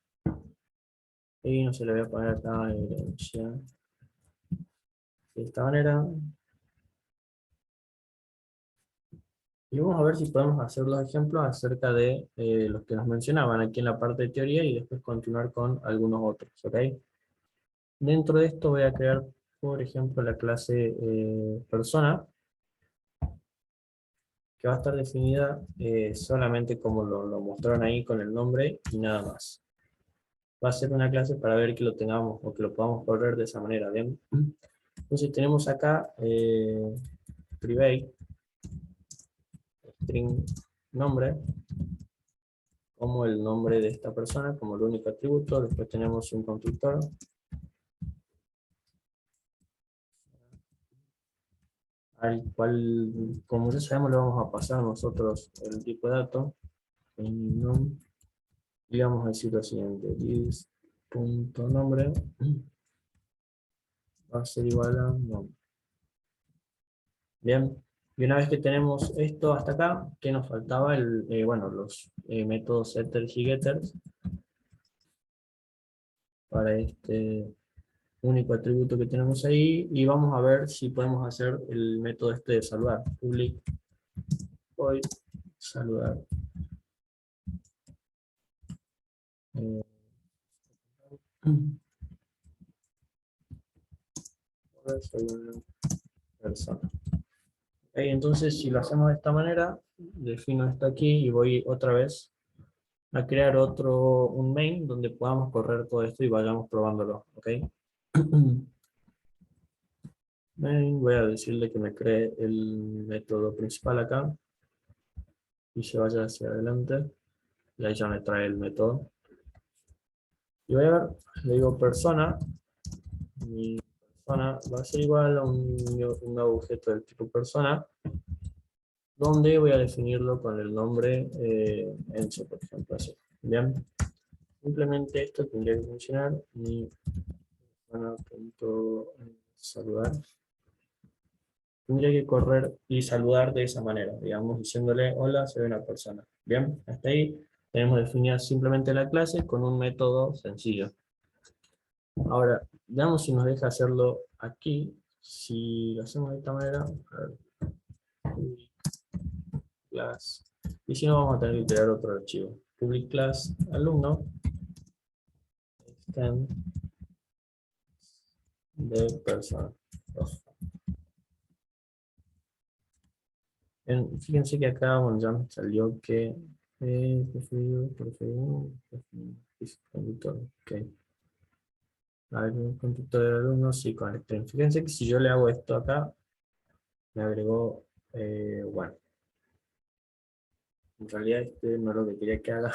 y no se le voy a poner acá herencia. De esta manera. Y vamos a ver si podemos hacer los ejemplos acerca de los que nos mencionaban aquí en la parte de teoría y después continuar con algunos otros, ¿ok? Dentro de esto voy a crear, por ejemplo, la clase persona, que va a estar definida solamente como lo mostraron ahí con el nombre y nada más. Va a ser una clase para ver que lo tengamos o que lo podamos correr de esa manera, ¿bien? Entonces tenemos acá private string nombre como el nombre de esta persona, como el único atributo. Después tenemos un constructor al cual, como ya sabemos, le vamos a pasar nosotros el tipo de dato en num, y vamos a decir lo siguiente: this.nombre va a ser igual a nombre. Bien, y una vez que tenemos esto hasta acá, ¿qué nos faltaba? Bueno, los métodos setters y getters para este único atributo que tenemos ahí, y vamos a ver si podemos hacer el método este de saludar. Public void saludar. Soy una persona. Entonces, si lo hacemos de esta manera, defino esto aquí y voy otra vez a crear un main donde podamos correr todo esto y vayamos probándolo, ¿ok? Main, voy a decirle que me cree el método principal acá y se vaya hacia adelante, y ahí ya me trae el método. Y voy a ver, le digo persona, mi persona va a ser igual a un nuevo objeto del tipo persona, donde voy a definirlo con el nombre Enzo, por ejemplo, así. Bien, simplemente esto tendría que funcionar. Mi persona.saludar tendría que correr y saludar de esa manera, digamos, diciéndole hola, soy una persona. Bien, hasta ahí tenemos definida simplemente la clase con un método sencillo. Ahora, veamos si nos deja hacerlo aquí. Si lo hacemos de esta manera, a ver, class, y si no, vamos a tener que crear otro archivo. Public class alumno extend de persona. Fíjense que acá, bueno, ya me salió que preferido, conductor, ok. A ver, un conductor de alumnos, sí, con el string. Fíjense que si yo le hago esto acá, me agregó, bueno, en realidad este no es lo que quería que haga.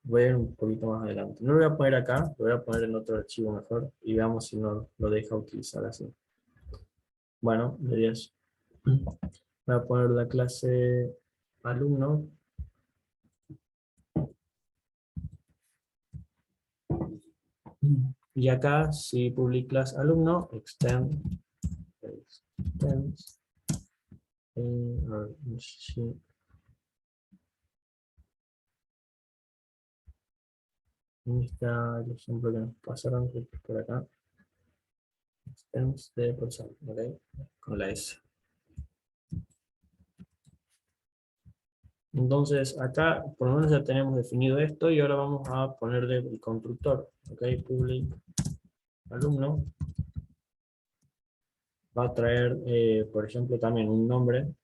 Voy a ir un poquito más adelante. No lo voy a poner acá, lo voy a poner en otro archivo mejor y veamos si no lo deja utilizar así. Bueno, de 10. Voy a poner la clase alumno. Y acá, si public class alumno, extends, a ver, no sé si ¿dónde está el ejemplo que nos pasaron por acá? Extends de persona, ¿ok? Con la S. Entonces, acá por lo menos ya tenemos definido esto y ahora vamos a ponerle el constructor, ¿ok? Public alumno va a traer, por ejemplo, también un nombre,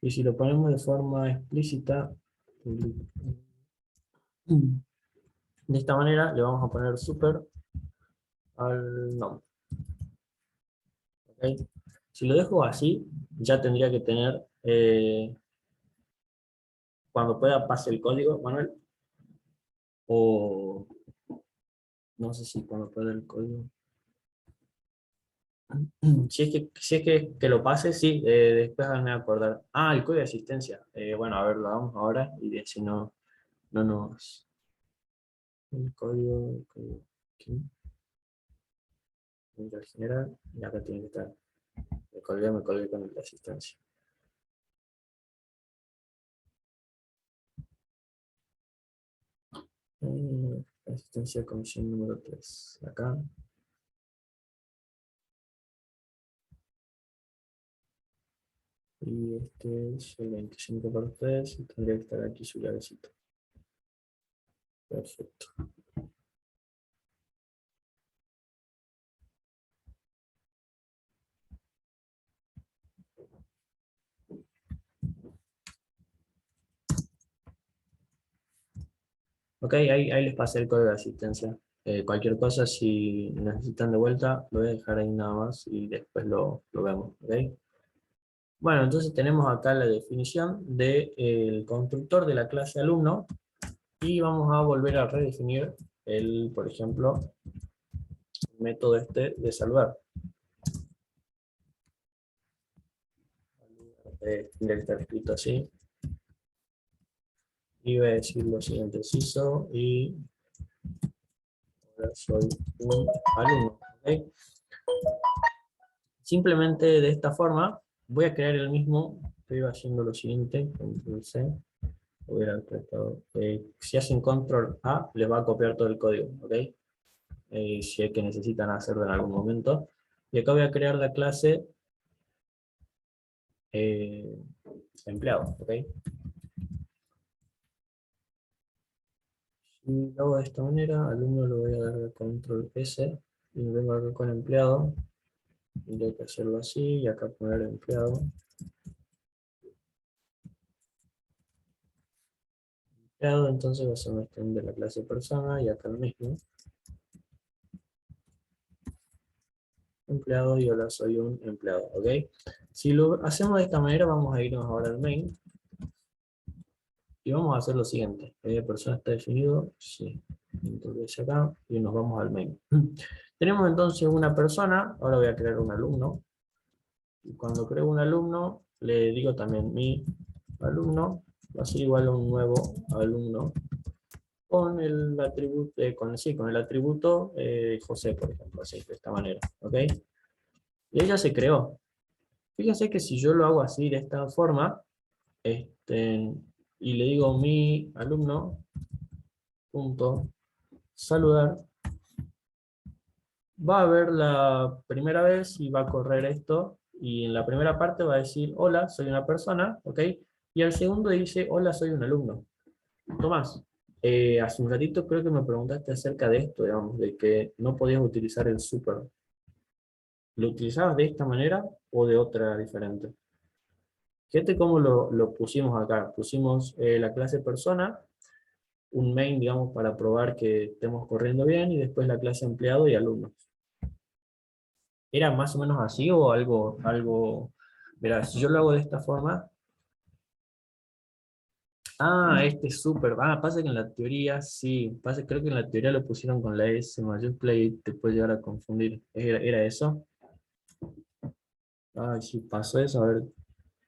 y si lo ponemos de forma explícita, de esta manera le vamos a poner super al nombre. ¿Okay? Si lo dejo así, ya tendría que tener, cuando pueda pase el código, Manuel, o no sé si cuando pueda el código. Si es que lo pase, sí, después háganme acordar. Ah, el código de asistencia. Bueno, a ver, lo vamos ahora y si no, no nos... el código aquí, en general, y acá tiene que estar. Me colgué con el de asistencia. Asistencia comisión número 3. Acá. Y este es el 25 para ustedes y tendría que estar aquí su llavecito. Perfecto. Ok, ahí les pasé el código de asistencia. Cualquier cosa, si necesitan de vuelta, lo voy a dejar ahí nada más y después lo vemos. ¿Ok? Bueno, entonces tenemos acá la definición del constructor de la clase alumno y vamos a volver a redefinir por ejemplo, el método este de saludar. Tendría que estar escrito así. Y voy a decir lo siguiente, CISO y ahora soy un alumno. ¿Ok? Simplemente de esta forma voy a crear el mismo, estoy haciendo lo siguiente, control C, hubiera apretado, si hacen control A, les va a copiar todo el código, ¿ok? Si es que necesitan hacerlo en algún momento. Y acá voy a crear la clase eh, empleado, ¿ok? Y lo hago de esta manera, alumno lo voy a dar a control S, y vengo acá con empleado, y tengo que hacerlo así, y acá poner empleado. Entonces va a ser un string de la clase persona, y acá lo mismo. Empleado y ahora soy un empleado, ¿ok? Si lo hacemos de esta manera, vamos a irnos ahora al main, y vamos a hacer lo siguiente. Persona está definido, sí. Entonces acá, y nos vamos al main. Tenemos entonces una persona, ahora voy a crear un alumno, y cuando creo un alumno, le digo también mi alumno, va a ser igual a un nuevo alumno, con el atributo, con el atributo José, por ejemplo, así, de esta manera, ¿ok? Y ella se creó. Fíjense que si yo lo hago así, de esta forma, y le digo mi alumno, punto, saludar, va a ver la primera vez y va a correr esto, y en la primera parte va a decir, hola, soy una persona, ¿ok? Y al segundo dice, hola, soy un alumno. Tomás, hace un ratito creo que me preguntaste acerca de esto, digamos, de que no podías utilizar el super. ¿Lo utilizabas de esta manera o de otra diferente? Fíjate cómo lo pusimos acá. Pusimos la clase persona, un main, digamos, para probar que estemos corriendo bien, y después la clase empleado y alumnos. ¿Era más o menos así o algo? Verá, si yo lo hago de esta forma... Ah, este es súper. Ah, pasa que en la teoría, sí. Creo que en la teoría lo pusieron con la S mayúscula y te puede llegar a confundir. ¿Era eso? Ay, sí, pasó eso. A ver,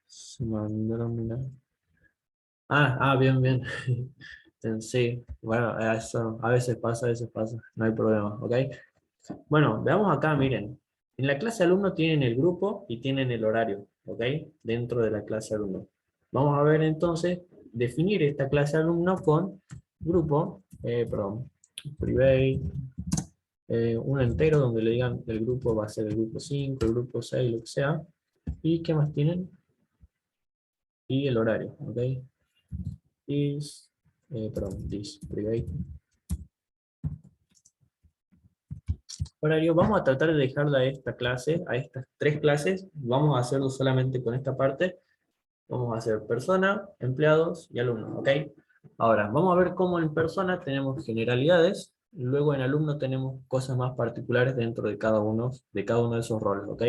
se mandaron una... bien, bien. Sí, bueno, eso a veces pasa, no hay problema, ¿ok? Bueno, veamos acá, miren. En la clase alumno tienen el grupo y tienen el horario, ¿ok? Dentro de la clase alumno. Vamos a ver entonces, definir esta clase alumno con grupo, private, un entero donde le digan el grupo va a ser el grupo 5, el grupo 6, lo que sea. ¿Y qué más tienen? Y el horario, ¿ok? This private horario. Vamos a tratar de dejarla a esta clase, a estas tres clases. Vamos a hacerlo solamente con esta parte. Vamos a hacer persona, empleados y alumnos, ¿ok? Ahora, vamos a ver cómo en persona tenemos generalidades, luego en alumno tenemos cosas más particulares dentro de cada uno de esos roles, ¿ok?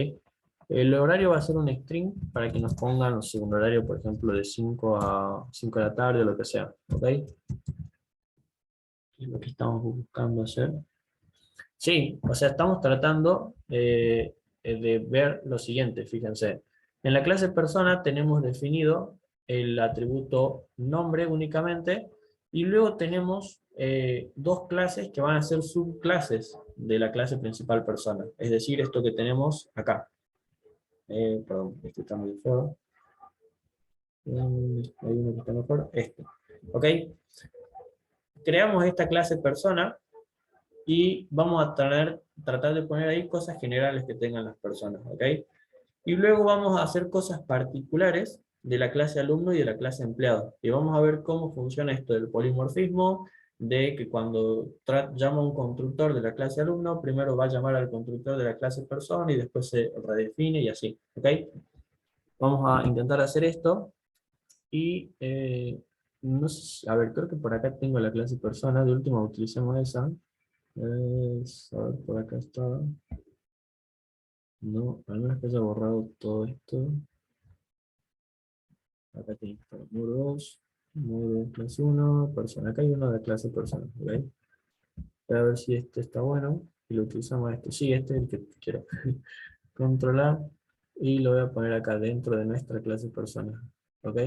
El horario va a ser un string para que nos pongan un horario, por ejemplo, de 5 a 5 de la tarde o lo que sea, ¿ok? Es lo que estamos buscando hacer. Sí, o sea, estamos tratando de ver lo siguiente, fíjense. En la clase persona tenemos definido el atributo nombre únicamente, y luego tenemos dos clases que van a ser subclases de la clase principal persona. Es decir, esto que tenemos acá. Perdón, este está muy feo. Hay uno que está mejor. Este. ¿Ok? Creamos esta clase persona y vamos a tratar de poner ahí cosas generales que tengan las personas, ¿ok? Y luego vamos a hacer cosas particulares de la clase alumno y de la clase empleado. Y vamos a ver cómo funciona esto del polimorfismo, de que cuando llama a un constructor de la clase alumno, primero va a llamar al constructor de la clase persona y después se redefine y así. ¿Ok? Vamos a intentar hacer esto. Y no sé, a ver, creo que por acá tengo la clase persona. De última utilicemos esa. A ver, por acá está. No, al menos que haya borrado todo esto. Acá tengo muro 2 clase 1, persona. Acá hay uno de clase persona. ¿Okay? Voy a ver si este está bueno. Y lo utilizamos este. Sí, este es el que quiero. Controlar. Y lo voy a poner acá dentro de nuestra clase persona. ¿Ok?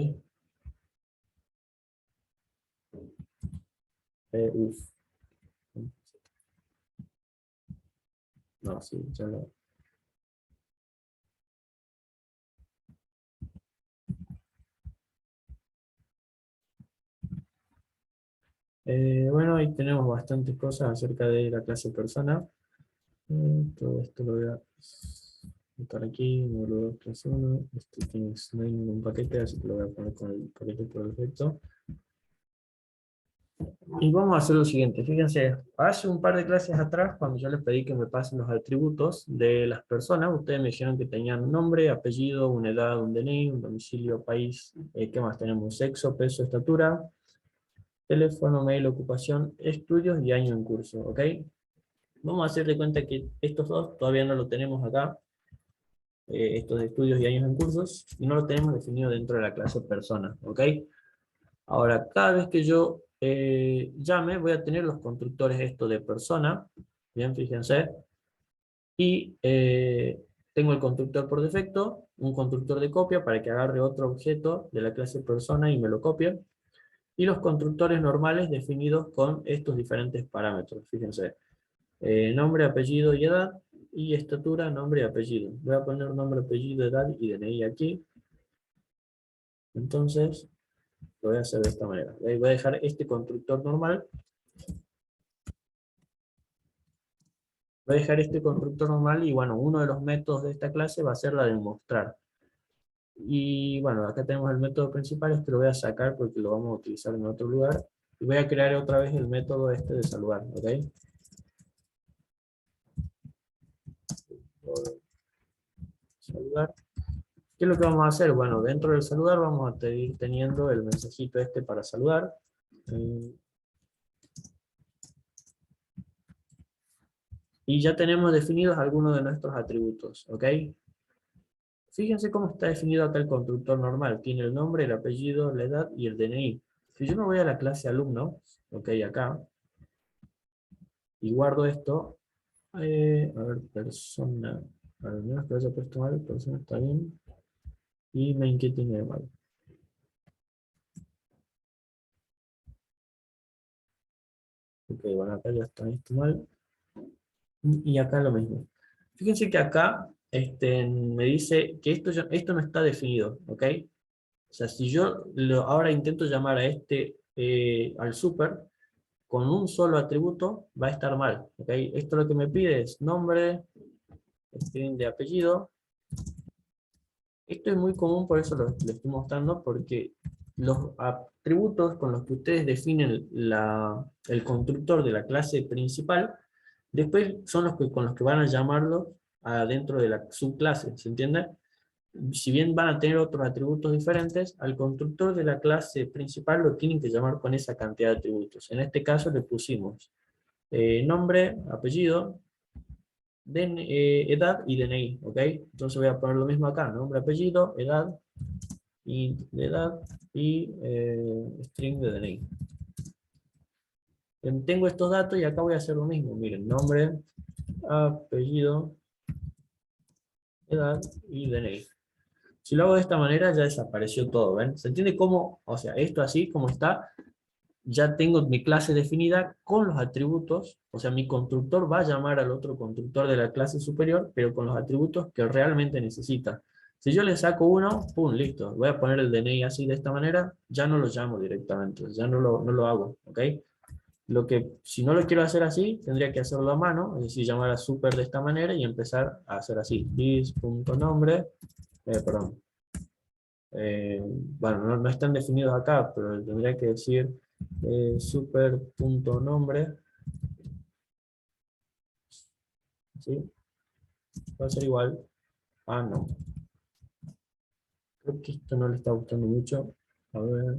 Uf. No, sí, ya lo. Bueno, ahí tenemos bastantes cosas acerca de la clase persona. Todo esto lo voy a botar aquí, módulo 2, clase 1. No hay ningún paquete, así que lo voy a poner con el paquete por defecto. Y vamos a hacer lo siguiente, fíjense, hace un par de clases atrás, cuando yo les pedí que me pasen los atributos de las personas, ustedes me dijeron que tenían un nombre, apellido, una edad, un DNI, un domicilio, país, ¿qué más tenemos? Sexo, peso, estatura, teléfono, mail, ocupación, estudios y año en curso, ¿ok? Vamos a hacer de cuenta que estos dos todavía no lo tenemos acá, estos estudios y años en cursos, y no lo tenemos definido dentro de la clase persona, ¿ok? Ahora, cada vez que yo llame, voy a tener los constructores esto de persona, bien, fíjense, y tengo el constructor por defecto, un constructor de copia para que agarre otro objeto de la clase persona y me lo copie, y los constructores normales definidos con estos diferentes parámetros, fíjense. Nombre, apellido y edad, y estatura, nombre y apellido. Voy a poner nombre, apellido, edad y DNI aquí. Entonces, lo voy a hacer de esta manera. Voy a dejar este constructor normal. Voy a dejar este constructor normal y bueno, uno de los métodos de esta clase va a ser la de mostrar. Y bueno, acá tenemos el método principal, este lo voy a sacar porque lo vamos a utilizar en otro lugar. Y voy a crear otra vez el método este de saludar, ¿ok? Saludar. ¿Qué es lo que vamos a hacer? Bueno, dentro del saludar vamos a seguir teniendo el mensajito este para saludar. Y ya tenemos definidos algunos de nuestros atributos, ¿ok? Fíjense cómo está definido acá el constructor normal. Tiene el nombre, el apellido, la edad y el DNI. Si yo me voy a la clase alumno, ¿ok? Acá, y guardo esto, a ver, persona, al menos que haya puesto mal, persona está bien, y main que tiene de mal. Ok, bueno, acá ya está esto mal. Y acá lo mismo. Fíjense que acá me dice que esto no está definido, ¿ok? O sea, si yo ahora intento llamar a al super, con un solo atributo va a estar mal, ¿ok? Esto lo que me pide es nombre, string de apellido. Esto es muy común, por eso lo estoy mostrando, porque los atributos con los que ustedes definen el constructor de la clase principal, después son con los que van a llamarlo dentro de la subclase, ¿se entiende? Si bien van a tener otros atributos diferentes, al constructor de la clase principal lo tienen que llamar con esa cantidad de atributos. En este caso le pusimos nombre, apellido, edad y DNI, ¿ok? Entonces voy a poner lo mismo acá, nombre, apellido, edad y string de DNI. Tengo estos datos y acá voy a hacer lo mismo, miren, nombre, apellido, edad y DNI. Si lo hago de esta manera ya desapareció todo, ¿ven? ¿Se entiende cómo, o sea, esto así como está, ya tengo mi clase definida con los atributos, o sea, mi constructor va a llamar al otro constructor de la clase superior, pero con los atributos que realmente necesita. Si yo le saco uno, pum, listo, voy a poner el DNI así de esta manera, ya no lo llamo directamente, ya no lo hago, ¿ok? Lo que, si no lo quiero hacer así, tendría que hacerlo a mano, es decir, llamar a super de esta manera y empezar a hacer así, this.nombre, perdón. Bueno, no están definidos acá, pero tendría que decir super.nombre, ¿sí? Va a ser igual a no. Creo que esto no le está gustando mucho. A ver.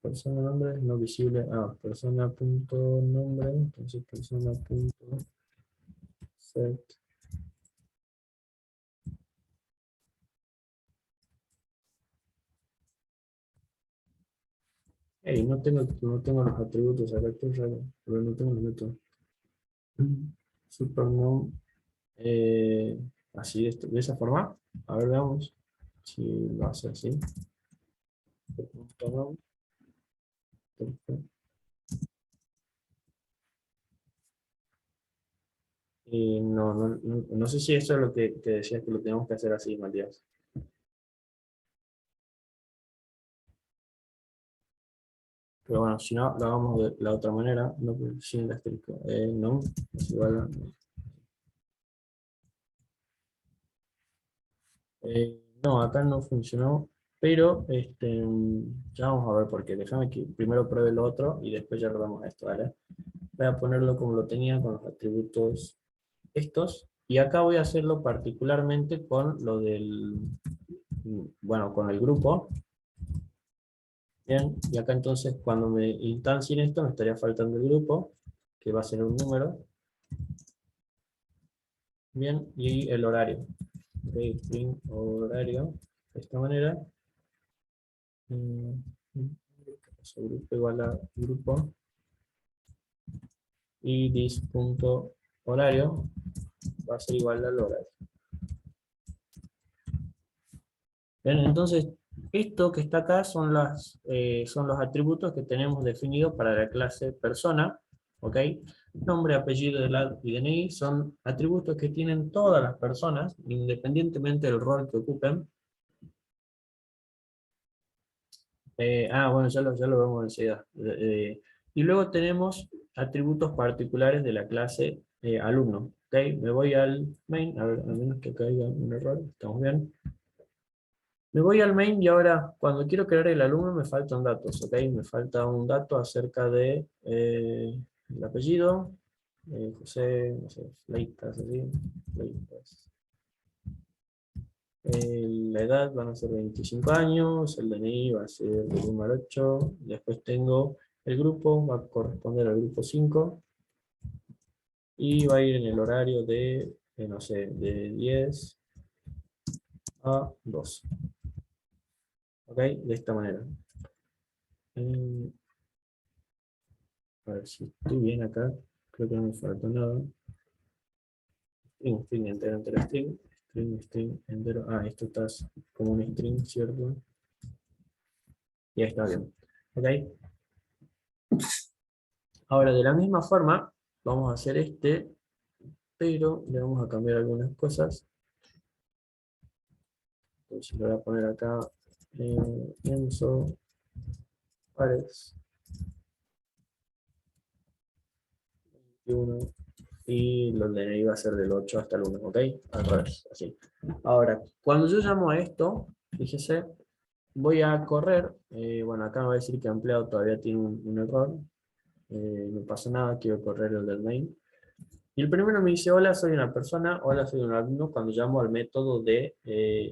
Persona nombre no visible. Ah, persona punto nombre. Entonces persona punto set. Hey, no tengo los atributos acá, qué raro, pero no tengo los métodos. Supernom. Así de esa forma. A ver, veamos si lo hace así. Supernom. Perfecto. No sé si eso es lo que decías que lo tenemos que hacer así, Matías. Pero bueno, si no, lo hagamos de la otra manera, no sin el asterisco. No, es igual a... no, acá no funcionó, pero ya vamos a ver por qué. Déjame que primero pruebe lo otro y después ya probamos esto, ¿vale? Voy a ponerlo como lo tenía con los atributos estos. Y acá voy a hacerlo particularmente con lo del... Bueno, con el grupo. Bien, y acá entonces cuando me instancien esto me estaría faltando el grupo, que va a ser un número. Bien, y el horario. Ok, string horario, de esta manera. Grupo igual a grupo. Y this.horario va a ser igual al horario. Bien, entonces, esto que está acá son los atributos que tenemos definidos para la clase persona. ¿Ok? Nombre, apellido y DNI son atributos que tienen todas las personas, independientemente del rol que ocupen. Bueno, ya lo vemos enseguida. Y luego tenemos atributos particulares de la clase alumno. ¿Ok? Me voy al main, a ver, a menos que caiga un error, estamos bien. Me voy al main y ahora cuando quiero crear el alumno me faltan datos. ¿Ok? Me falta un dato acerca de el apellido. José, no sé, Fleitas, así. Fleitas. La edad van a ser 25 años, el DNI va a ser del 1 al 8, después tengo el grupo, va a corresponder al grupo 5, y va a ir en el horario de, no sé, de 10 a 12. ¿Ok? De esta manera. A ver si estoy bien acá, creo que no me falta nada. String, entero, string, entero. Ah, esto está como un string, ¿cierto? Ya está bien. ¿Ok? Ahora, de la misma forma, vamos a hacer pero le vamos a cambiar algunas cosas. Entonces le voy a poner acá Enzo Pares 21, y los DNI va a ser del 8 hasta el 1, ¿ok? Al revés, así. Ahora, cuando yo llamo a esto, fíjese, voy a correr, bueno, acá me va a decir que empleado todavía tiene un error, no pasa nada, quiero correr el del main. Y el primero me dice, hola, soy una persona, hola, soy un alumno, cuando llamo al método de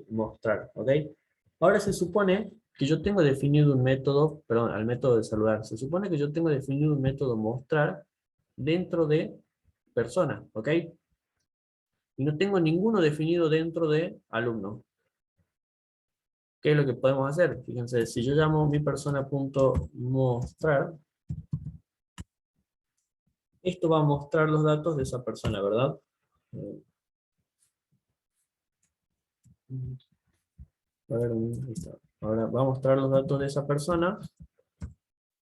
mostrar, ¿ok? Ahora se supone que yo tengo definido un método, perdón, al método de saludar, se supone que yo tengo definido un método mostrar dentro de persona, ¿ok? Y no tengo ninguno definido dentro de alumno. ¿Qué es lo que podemos hacer? Fíjense, si yo llamo mi persona.mostrar, esto va a mostrar los datos de esa persona, ¿verdad? A ver, ahí está. Ahora va a mostrar los datos de esa persona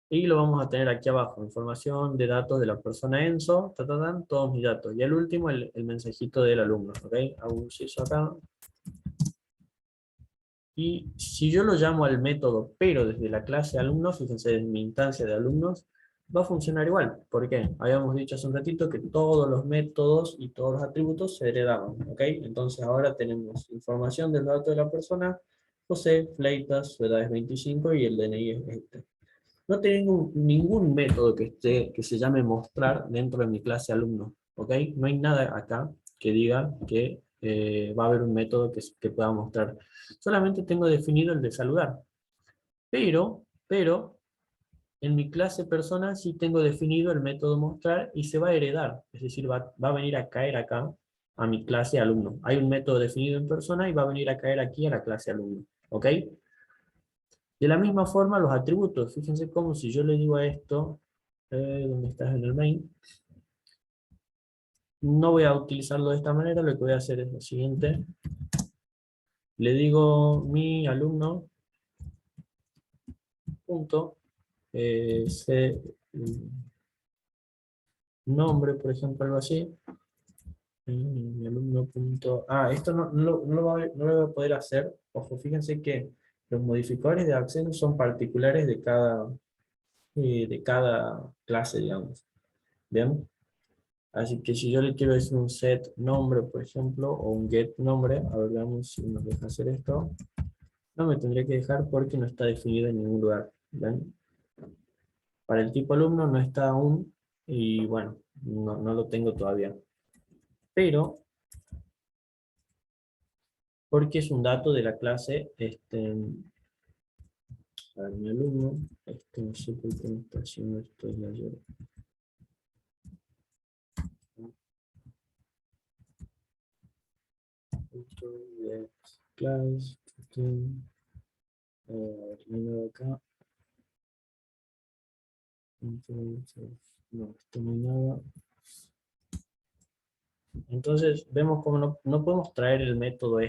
y lo vamos a tener aquí abajo, información de datos de la persona Enzo, todos mis datos. Y al último el mensajito del alumno, ¿ok? Hago un inciso acá. Y si yo lo llamo al método, pero desde la clase alumnos, fíjense, en mi instancia de alumnos, va a funcionar igual. ¿Por qué? Habíamos dicho hace un ratito que todos los métodos y todos los atributos se heredaban, ¿ok? Entonces ahora tenemos información del dato de la persona, José Fleitas, su edad es 25 y el DNI es este. No tengo ningún método que se llame mostrar dentro de mi clase alumno, ¿ok? No hay nada acá que diga que va a haber un método que pueda mostrar. Solamente tengo definido el de saludar. Pero, en mi clase persona sí tengo definido el método mostrar y se va a heredar. Es decir, va a venir a caer acá a mi clase alumno. Hay un método definido en persona y va a venir a caer aquí a la clase alumno, ¿ok? De la misma forma, los atributos. Fíjense cómo si yo le digo a esto, ¿dónde estás en el main? No voy a utilizarlo de esta manera, lo que voy a hacer es lo siguiente. Le digo mi alumno, punto, nombre, por ejemplo, algo así. Mi alumno, punto, esto no lo voy a poder hacer. Ojo, fíjense que los modificadores de acceso son particulares de cada clase, digamos. ¿Bien? Así que si yo le quiero decir un set nombre, por ejemplo, o un get nombre, a ver, veamos si nos deja hacer esto. No me tendría que dejar porque no está definido en ningún lugar. ¿Ven? Para el tipo alumno no está aún, y bueno, no lo tengo todavía. Pero, porque es un dato de la clase, para mi alumno, no sé por qué me está haciendo esto de ayer. Class, acá. Entonces, no, esto no hay nada. Entonces, vemos cómo no podemos traer el método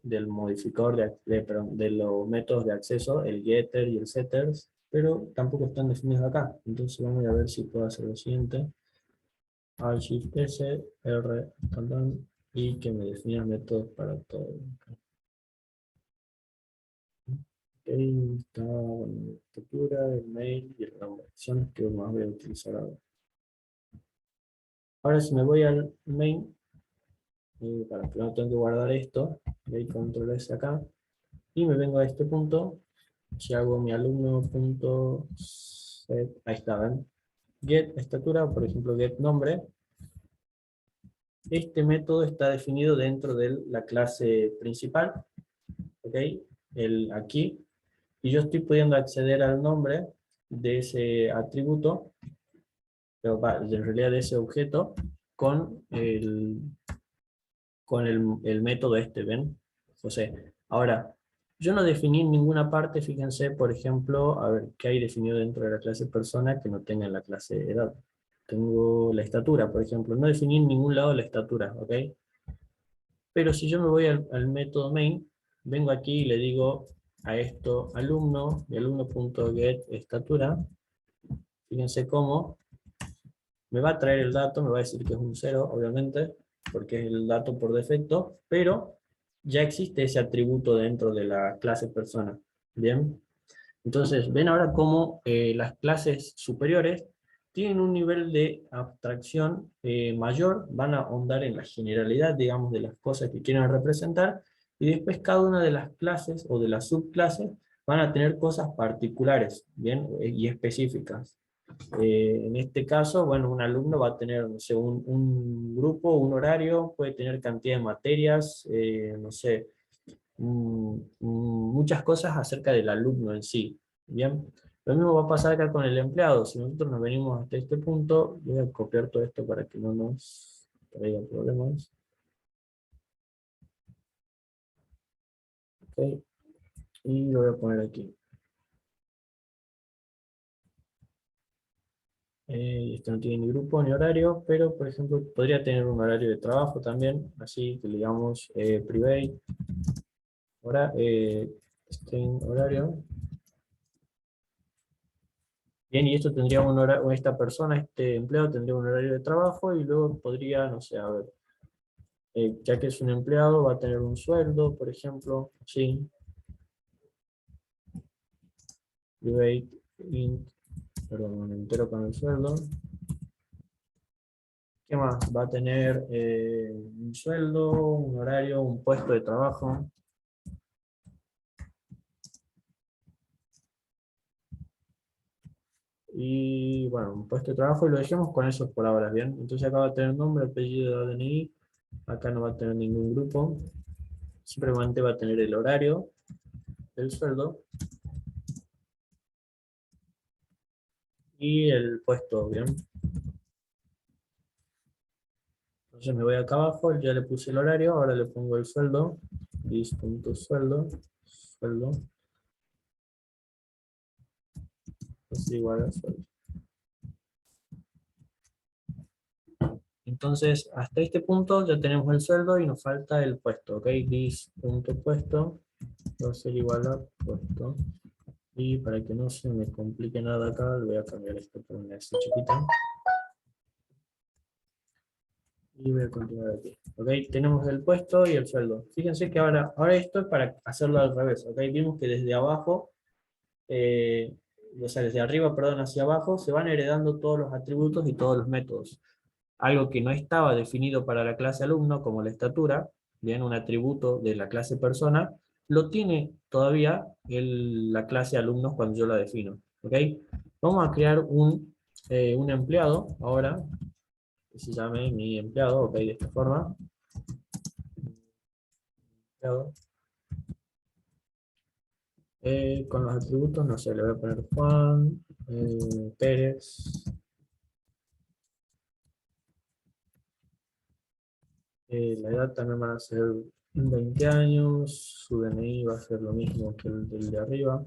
del modificador perdón, de los métodos de acceso, el getter y el setters, pero tampoco están definidos acá. Entonces vamos a ver si puedo hacer lo siguiente. Alt S, R, perdón, y que me defina métodos para todo. Ok, está, bueno, la estructura, el mail y el nombre. Son las que más voy a utilizar ahora. Ahora si me voy al main, para que no tengo que guardar esto, doy control S acá, y me vengo a este punto, si hago mi alumno.set, ahí está, ¿ven? Get estatura, por ejemplo, get nombre, este método está definido dentro de la clase principal, ¿ok? Aquí, y yo estoy pudiendo acceder al nombre de ese atributo, pero en realidad de ese objeto, con el método ¿ven? José. Ahora, yo no definí en ninguna parte, fíjense, por ejemplo, a ver, ¿qué hay definido dentro de la clase persona que no tenga en la clase edad? Tengo la estatura, por ejemplo. No definí en ningún lado la estatura, ¿ok? Pero si yo me voy al método main, vengo aquí y le digo a esto alumno, y alumno.getEstatura, fíjense cómo me va a traer el dato, me va a decir que es un 0, obviamente, porque es el dato por defecto, pero ya existe ese atributo dentro de la clase persona. ¿Bien? Entonces, ven ahora cómo las clases superiores tienen un nivel de abstracción mayor, van a ahondar en la generalidad, digamos, de las cosas que quieren representar, y después cada una de las clases o de las subclases van a tener cosas particulares, ¿bien? Y específicas. En este caso, bueno, un alumno va a tener, no sé, un grupo, un horario, puede tener cantidad de materias, no sé, muchas cosas acerca del alumno en sí. Bien, lo mismo va a pasar acá con el empleado. Si nosotros nos venimos hasta este punto, voy a copiar todo esto para que no nos traiga problemas. Ok, y lo voy a poner aquí. Esto no tiene ni grupo ni horario, pero por ejemplo podría tener un horario de trabajo también, así que le digamos private, string horario. Bien, y esto tendría un horario, esta persona, este empleado tendría un horario de trabajo y luego podría, no sé, a ver, ya que es un empleado va a tener un sueldo, por ejemplo, sí. private int, perdón, entero con el sueldo. ¿Qué más? Va a tener un sueldo, un horario, un puesto de trabajo. Y bueno, un puesto de trabajo y lo dejemos con eso por ahora, ¿bien? Entonces acá va a tener nombre, apellido, DNI. Acá no va a tener ningún grupo. Simplemente va a tener el horario, el sueldo y el puesto, ¿bien? Entonces me voy acá abajo, ya le puse el horario, ahora le pongo el sueldo. Dis.sueldo, sueldo, es igual a sueldo. Entonces, hasta este punto ya tenemos el sueldo y nos falta el puesto, ¿ok? Dis.puesto va a ser igual a puesto. Y para que no se me complique nada acá, le voy a cambiar esto por una S chiquita. Y voy a continuar aquí. ¿Ok? Tenemos el puesto y el sueldo. Fíjense que ahora esto es para hacerlo al revés. ¿Ok? Vimos que desde abajo, o sea, desde arriba, perdón, hacia abajo, se van heredando todos los atributos y todos los métodos. Algo que no estaba definido para la clase alumno, como la estatura, bien, un atributo de la clase persona, lo tiene todavía la clase alumnos cuando yo la defino. ¿Ok? Vamos a crear un empleado ahora, que se llame mi empleado, ok, de esta forma. Empleado. Con los atributos, no sé, le voy a poner Juan, Pérez. La edad también va a ser 20 años, su DNI va a ser lo mismo que el del de arriba.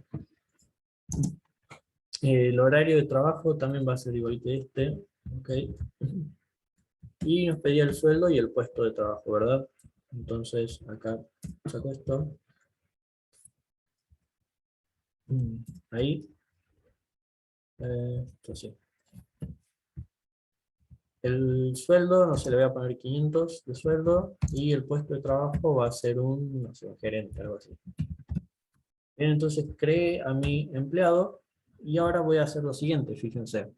El horario de trabajo también va a ser igual que este, ok. Y nos pedía el sueldo y el puesto de trabajo, ¿verdad? Entonces acá saco esto. Ahí. Esto sí. El sueldo, no sé, le voy a poner 500 de sueldo y el puesto de trabajo va a ser no sé, un gerente, algo así. Bien, entonces creé a mi empleado y ahora voy a hacer lo siguiente, fíjense.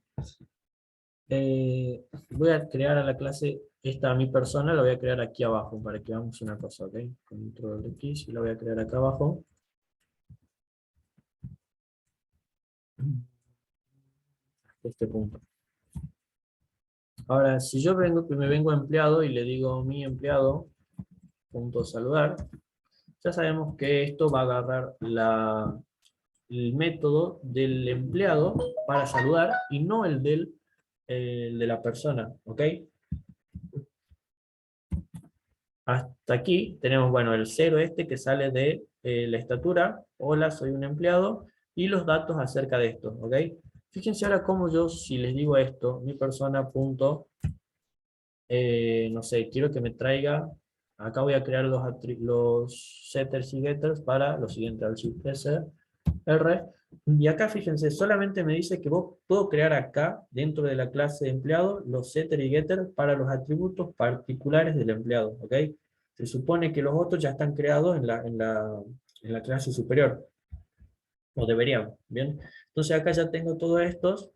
Voy a crear a la clase, esta a mi persona, la voy a crear aquí abajo para que hagamos una cosa, ¿ok? Control X y la voy a crear acá abajo. Hasta este punto. Ahora, si yo me vengo a empleado y le digo mi empleado, punto saludar, ya sabemos que esto va a agarrar el método del empleado para saludar y no el de la persona, ¿ok? Hasta aquí tenemos, bueno, el 0 este que sale de la estatura, hola, soy un empleado, y los datos acerca de esto, ¿ok? Fíjense ahora cómo yo, si les digo esto, mi persona punto, no sé, quiero que me traiga, acá voy a crear los setters y getters para lo siguiente, al shift S, R, y acá fíjense, solamente me dice que puedo crear acá, dentro de la clase de empleado, los setter y getter para los atributos particulares del empleado, ¿ok? Se supone que los otros ya están creados en la clase superior, o deberían, ¿bien? Entonces acá ya tengo todos estos,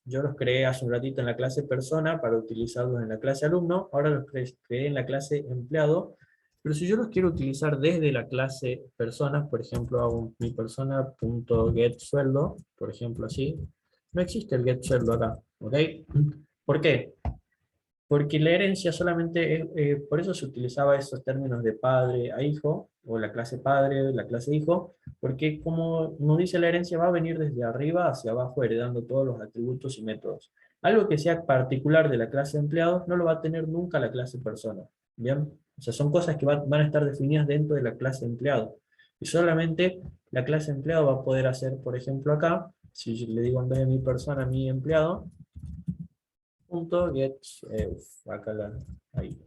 yo los creé hace un ratito en la clase persona para utilizarlos en la clase alumno, ahora los creé en la clase empleado, pero si yo los quiero utilizar desde la clase personas, por ejemplo, hago mi persona.getSueldo, por ejemplo así, no existe el getSueldo acá, ¿ok? ¿Por qué? Porque la herencia solamente, por eso se utilizaba esos términos de padre a hijo, o la clase padre, la clase hijo, porque como nos dice la herencia va a venir desde arriba hacia abajo heredando todos los atributos y métodos. Algo que sea particular de la clase empleados no lo va a tener nunca la clase persona, ¿bien? O sea, son cosas que van a estar definidas dentro de la clase empleado. Y solamente la clase empleado va a poder hacer, por ejemplo acá, si yo le digo en vez de mi persona, mi empleado, punto get, acá ahí,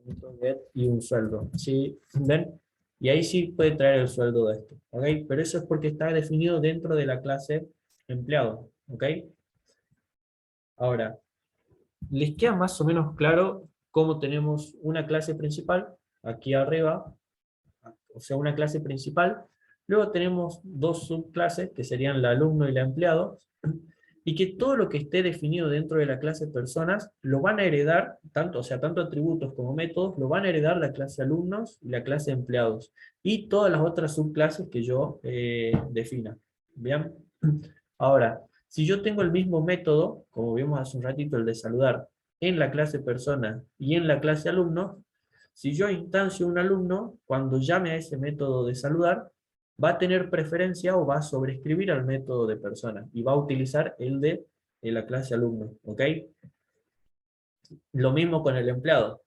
punto get y un sueldo, ¿sí? ¿Ven? Y ahí sí puede traer el sueldo de esto, ¿ok? Pero eso es porque está definido dentro de la clase empleado, ¿ok? Ahora, ¿les queda más o menos claro cómo tenemos una clase principal aquí arriba? O sea, una clase principal Luego tenemos dos subclases que serían la alumno y la empleado, y que todo lo que esté definido dentro de la clase personas lo van a heredar, tanto, o sea, tanto atributos como métodos, lo van a heredar la clase alumnos y la clase empleados, y todas las otras subclases que yo defina. ¿Bien? Ahora, si yo tengo el mismo método, como vimos hace un ratito, el de saludar, en la clase persona y en la clase alumno, si yo instancio un alumno, cuando llame a ese método de saludar, va a tener preferencia o va a sobreescribir al método de persona y va a utilizar el de la clase alumno, ¿ok? Lo mismo con el empleado.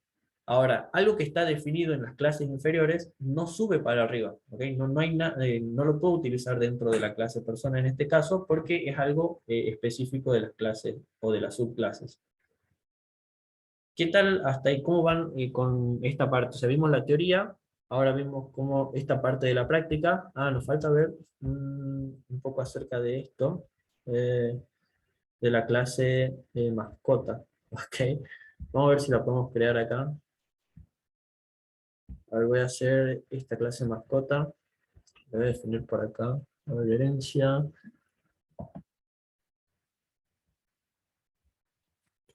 Ahora, algo que está definido en las clases inferiores no sube para arriba, ¿ok? No lo puedo utilizar dentro de la clase persona en este caso porque es algo específico de las clases o de las subclases. ¿Qué tal hasta ahí? ¿Cómo van con esta parte? O sea, vimos la teoría, ahora vimos cómo esta parte de la práctica. Nos falta ver un poco acerca de esto, de la clase mascota. ¿Ok? Vamos a ver si la podemos crear acá. A ver, voy a hacer esta clase mascota. La voy a definir por acá. A ver, herencia.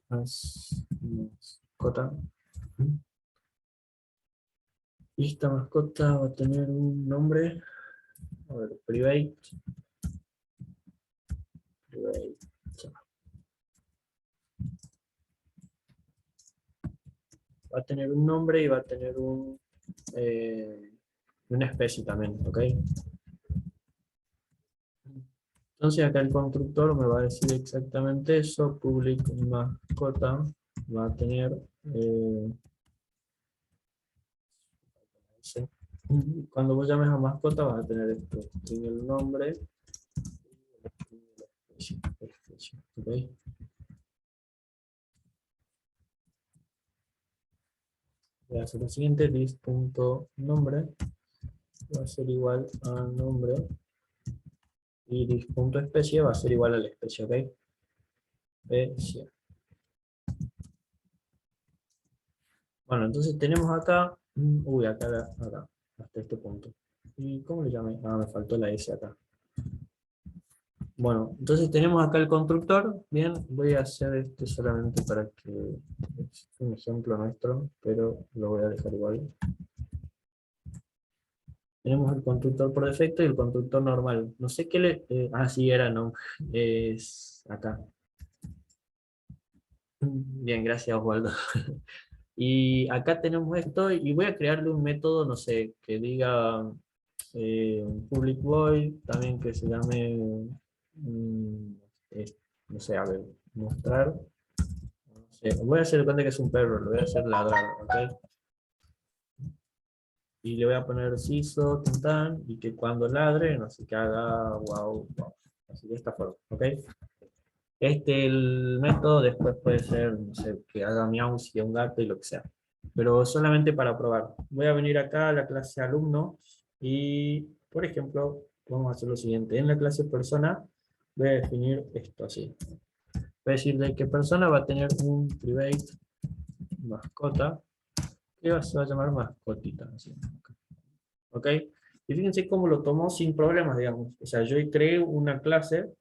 Mascota. Y esta mascota va a tener un nombre. A ver, private. Private. Va a tener un nombre y va a tener una especie también, ¿ok? Entonces acá el constructor me va a decir exactamente eso, public mascota, va a tener, cuando vos llames a mascota vas a tener esto, en el nombre, especie, ¿ok? Voy a hacer lo siguiente, list.nombre, va a ser igual a nombre, y list.especie va a ser igual a la especie, ¿ok? Especie. Bueno, entonces tenemos acá, acá, hasta este punto. ¿Y cómo le llamé? Me faltó la S acá. Bueno, entonces tenemos acá el constructor. Bien, voy a hacer este solamente para que es un ejemplo nuestro, pero lo voy a dejar igual. Tenemos el constructor por defecto y el constructor normal. No sé qué le... sí, era, no. Es acá. Bien, gracias, Osvaldo. Y acá tenemos esto y voy a crearle un método, no sé, que diga public void, también que se llame, no sé, a ver, mostrar. No sé, voy a hacer de cuenta que es un perro, lo voy a hacer ladrar, ¿ok? Y le voy a poner siso, tan, y que cuando ladre, no sé, que haga wow, wow. Así de esta forma, ¿ok? El método después puede ser, no sé, que haga miau si es un gato y lo que sea. Pero solamente para probar. Voy a venir acá a la clase alumno y, por ejemplo, vamos a hacer lo siguiente. En la clase persona voy a definir esto así. Voy a decir de qué persona va a tener un private mascota que se va a llamar mascotita. Así. ¿Ok? Y fíjense cómo lo tomó sin problemas, digamos. O sea, yo creé una clase,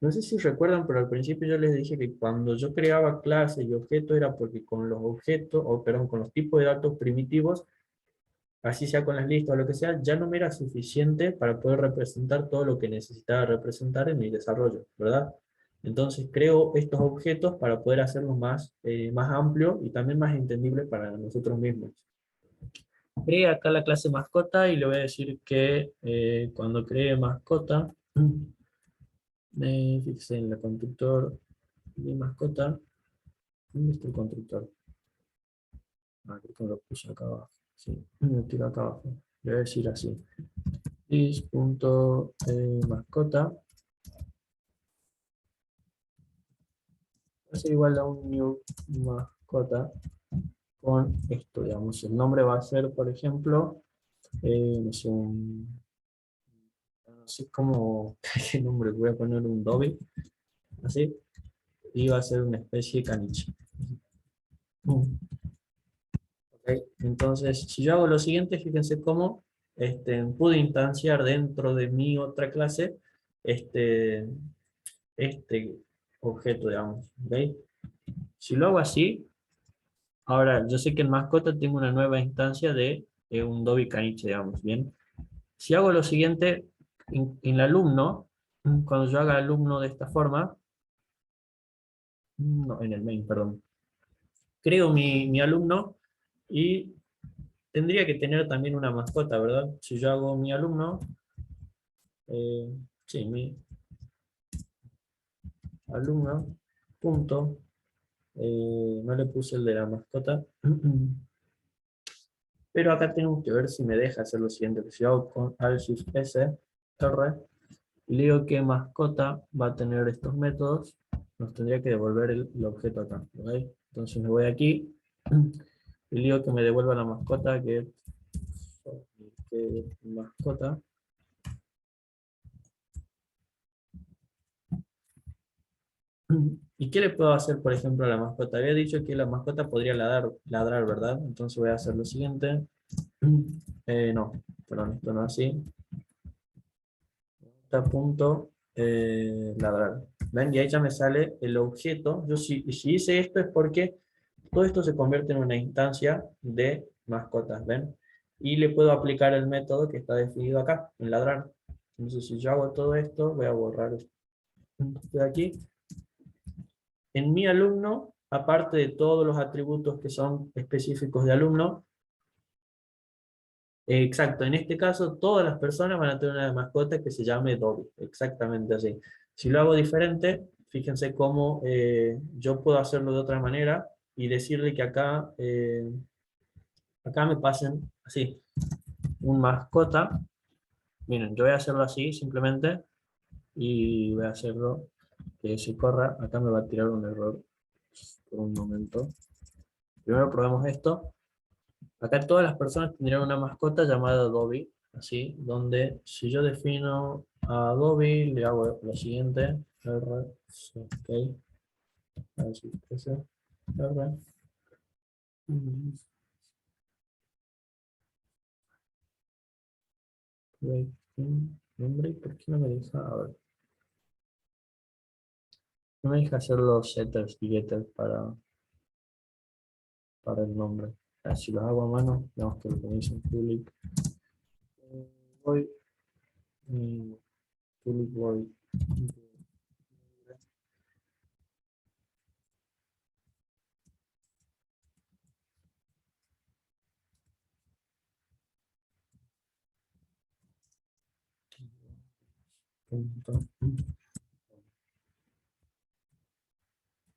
no sé si recuerdan, pero al principio yo les dije que cuando yo creaba clases y objetos era porque con los objetos, o perdón, con los tipos de datos primitivos, así sea con las listas o lo que sea, ya no me era suficiente para poder representar todo lo que necesitaba representar en mi desarrollo, ¿verdad? Entonces creo estos objetos para poder hacerlos más amplio y también más entendible para nosotros mismos. Cree acá la clase mascota y le voy a decir que cuando cree mascota, fíjense en el constructor de mascota, ¿dónde está el constructor? Creo que lo puse acá abajo, sí, lo tiro acá abajo, le voy a decir así, this.mascota, va a ser igual a un new mascota con esto, digamos, el nombre va a ser, por ejemplo, no sé, no sé cómo, qué nombre, voy a poner un Dobby, así, y va a ser una especie de caniche. Okay. Entonces, si yo hago lo siguiente, fíjense cómo pude instanciar dentro de mi otra clase este, este objeto, digamos. ¿Ok? Si lo hago así, ahora yo sé que en mascota tengo una nueva instancia de un Dobby caniche, digamos. Bien. Si hago lo siguiente, en el alumno, cuando yo haga alumno de esta forma, no, en el main, perdón, creo mi alumno y tendría que tener también una mascota, ¿verdad? Si yo hago mi alumno, eh, sí, mi alumno, punto, no le puse el de la mascota, pero acá tenemos que ver si me deja hacer lo siguiente. Si hago con Alt-Shift-S, R, y le digo que mascota va a tener estos métodos, nos tendría que devolver el objeto acá, ¿ok? Entonces me voy aquí, y le digo que me devuelva la mascota, que mascota. ¿Y qué le puedo hacer, por ejemplo, a la mascota? Había dicho que la mascota podría ladrar, ¿verdad? Entonces voy a hacer lo siguiente. No, perdón, esto no es así. Está punto ladrar. ¿Ven? Y ahí ya me sale el objeto. Yo si hice esto es porque todo esto se convierte en una instancia de mascotas, ¿ven? Y le puedo aplicar el método que está definido acá, en ladrar. Entonces si yo hago todo esto, voy a borrar esto de aquí. En mi alumno, aparte de todos los atributos que son específicos de alumno, exacto, en este caso todas las personas van a tener una mascota que se llame Dobby, exactamente así. Si lo hago diferente, fíjense cómo yo puedo hacerlo de otra manera y decirle que acá me pasen así, un mascota. Miren, yo voy a hacerlo así simplemente y voy a hacerlo que se corra. Acá me va a tirar un error por un momento. Primero probemos esto. Acá todas las personas tendrían una mascota llamada Dobby, así, donde si yo defino a Dobby, le hago lo siguiente, R, ok, a ver si crece, R, nombre, ¿por qué no me deja? A ver, no me deja hacer los setters y getters para el nombre. Si los hago a mano, digamos que lo que me dicen public, voy, public voy, punto.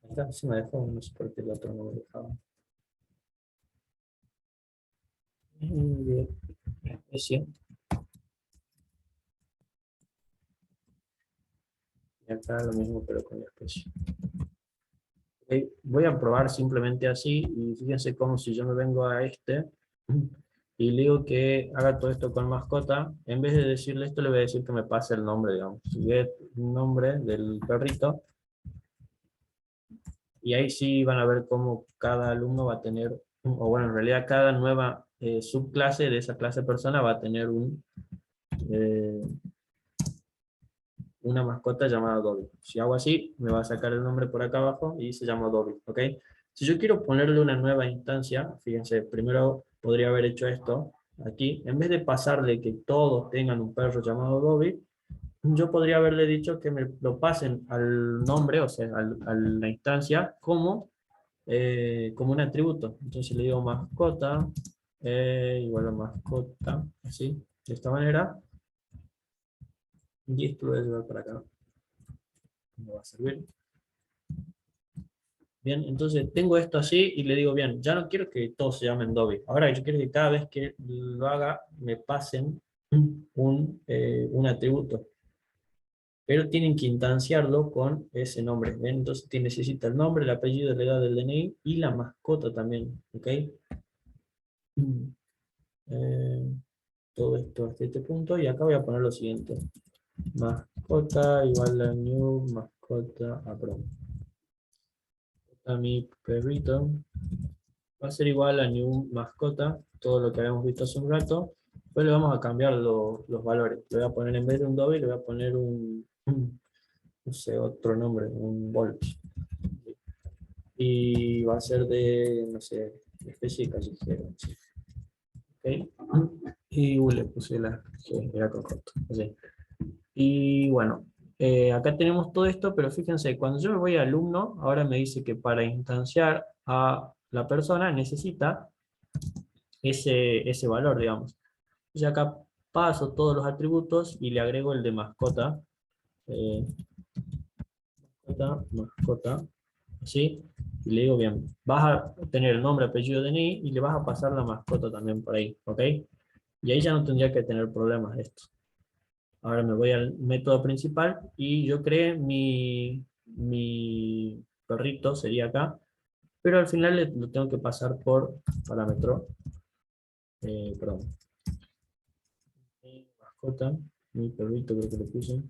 Acá sí me dejó, no sé por qué el otro no me dejaba. Especie. Y acá lo mismo, pero con la especie. Ok, voy a probar simplemente así, y fíjense cómo si yo me vengo a y le digo que haga todo esto con mascota, en vez de decirle esto, le voy a decir que me pase el nombre, digamos. Get nombre del perrito, y ahí sí van a ver cómo cada alumno va a tener, o bueno, en realidad cada nueva subclase de esa clase persona va a tener eh, una mascota llamada Dobby. Si hago así, me va a sacar el nombre por acá abajo y se llama Dobby, ¿ok? Si yo quiero ponerle una nueva instancia, fíjense, primero podría haber hecho esto aquí, en vez de pasar de que todos tengan un perro llamado Dobby, yo podría haberle dicho que me lo pasen al nombre, o sea, a la instancia, como un atributo. Entonces le digo mascota, igual a mascota, así, de esta manera, y esto lo voy a llevar para acá. Me va a servir. Bien, entonces tengo esto así y le digo, bien, ya no quiero que todos se llamen Dobby. Ahora yo quiero que cada vez que lo haga me pasen un atributo. Pero tienen que instanciarlo con ese nombre. ¿Ven? Entonces necesita el nombre, el apellido, la edad del DNI y la mascota también. ¿Ok? Eh, todo esto hasta este punto. Y acá voy a poner lo siguiente. Mascota igual a new mascota. Perdón. A mi perrito va a ser igual a new mascota, todo lo que habíamos visto hace un rato, Después le vamos a cambiar los valores. Le voy a poner en vez de un doble, le voy a poner no sé, otro nombre, un volt. Y va a ser de, no sé, especie de callejero. Sí. ¿Ok? Y le puse la G, era con corto. Así. Y bueno, acá tenemos todo esto, pero fíjense, cuando yo me voy a alumno, ahora me dice que para instanciar a la persona necesita ese valor, digamos. Y acá paso todos los atributos y le agrego el de mascota. eh, mascota, ¿sí? Y le digo, bien, vas a tener el nombre, apellido, DNI y le vas a pasar la mascota también por ahí, ¿ok? Y ahí ya no tendría que tener problemas esto. Ahora me voy al método principal y yo creé mi perrito, sería acá, pero al final lo tengo que pasar por parámetro, perdón, mi mascota, mi perrito creo que lo puse,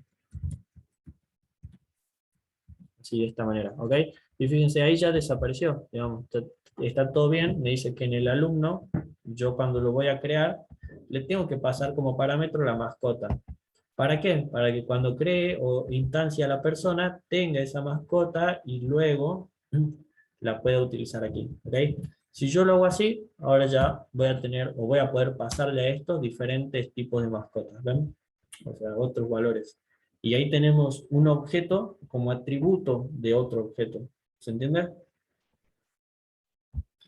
así de esta manera, ¿ok? Y fíjense, ahí ya desapareció, digamos, está todo bien, me dice que en el alumno, yo cuando lo voy a crear, le tengo que pasar como parámetro la mascota. ¿Para qué? Para que cuando cree o instancia a la persona, tenga esa mascota y luego la pueda utilizar aquí, ¿ok? Si yo lo hago así, ahora ya voy a tener, o voy a poder pasarle a estos diferentes tipos de mascotas, ¿ven? O sea, otros valores. Y ahí tenemos un objeto como atributo de otro objeto. ¿Se entiende?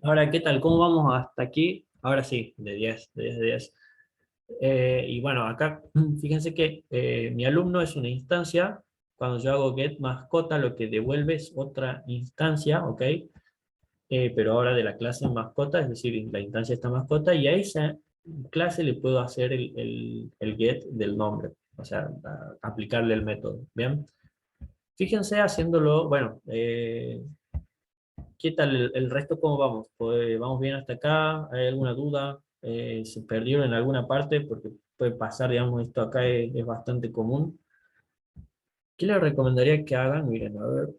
Ahora, ¿qué tal? ¿Cómo vamos hasta aquí? Ahora sí, de 10, de 10, de 10. Y bueno, acá fíjense que mi alumno es una instancia. Cuando yo hago get mascota, lo que devuelve es otra instancia, ¿ok? Pero ahora de la clase mascota, es decir, la instancia está mascota, y a esa clase le puedo hacer el get del nombre, o sea, aplicarle el método, ¿bien? Fíjense haciéndolo, bueno, ¿qué tal el resto? ¿Cómo vamos? Pues, ¿vamos bien hasta acá? ¿Hay alguna duda? ¿Se perdieron en alguna parte? Porque puede pasar, digamos, esto acá es bastante común. ¿Qué les recomendaría que hagan? Miren, a ver,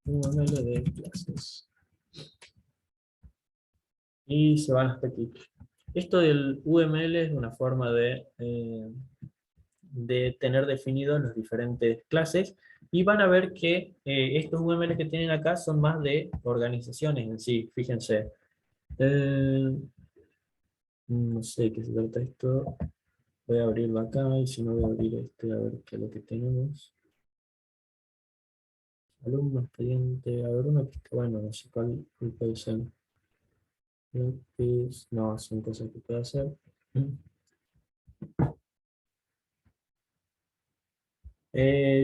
un modelo de clases. Y se van hasta aquí. Esto del UML es una forma de tener definidos los diferentes clases y van a ver que estos UML que tienen acá son más de organizaciones en sí, fíjense. Eh, no sé qué se trata esto. Voy a abrirlo acá y si no voy a abrir este a ver qué es lo que tenemos. Alumno, expediente, a ver uno que está bueno, no sé cuál puede ser. No, son cosas que puedo hacer.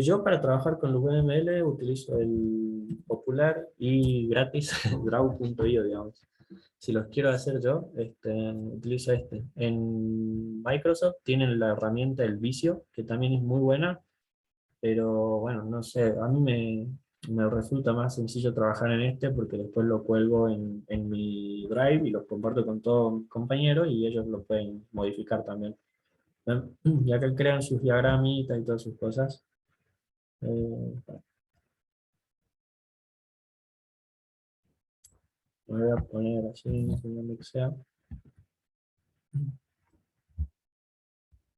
Yo para trabajar con los VML utilizo el popular y gratis draw.io, digamos. Si los quiero hacer yo, utilizo este. En Microsoft tienen la herramienta El Vicio, que también es muy buena, pero bueno, no sé, a mí me resulta más sencillo trabajar en este porque después lo cuelgo en mi Drive y los comparto con todos mis compañeros y ellos lo pueden modificar también. ¿Ven? Y acá crean sus diagramitas y todas sus cosas. Eh, Me voy a poner así, no sé dónde que sea.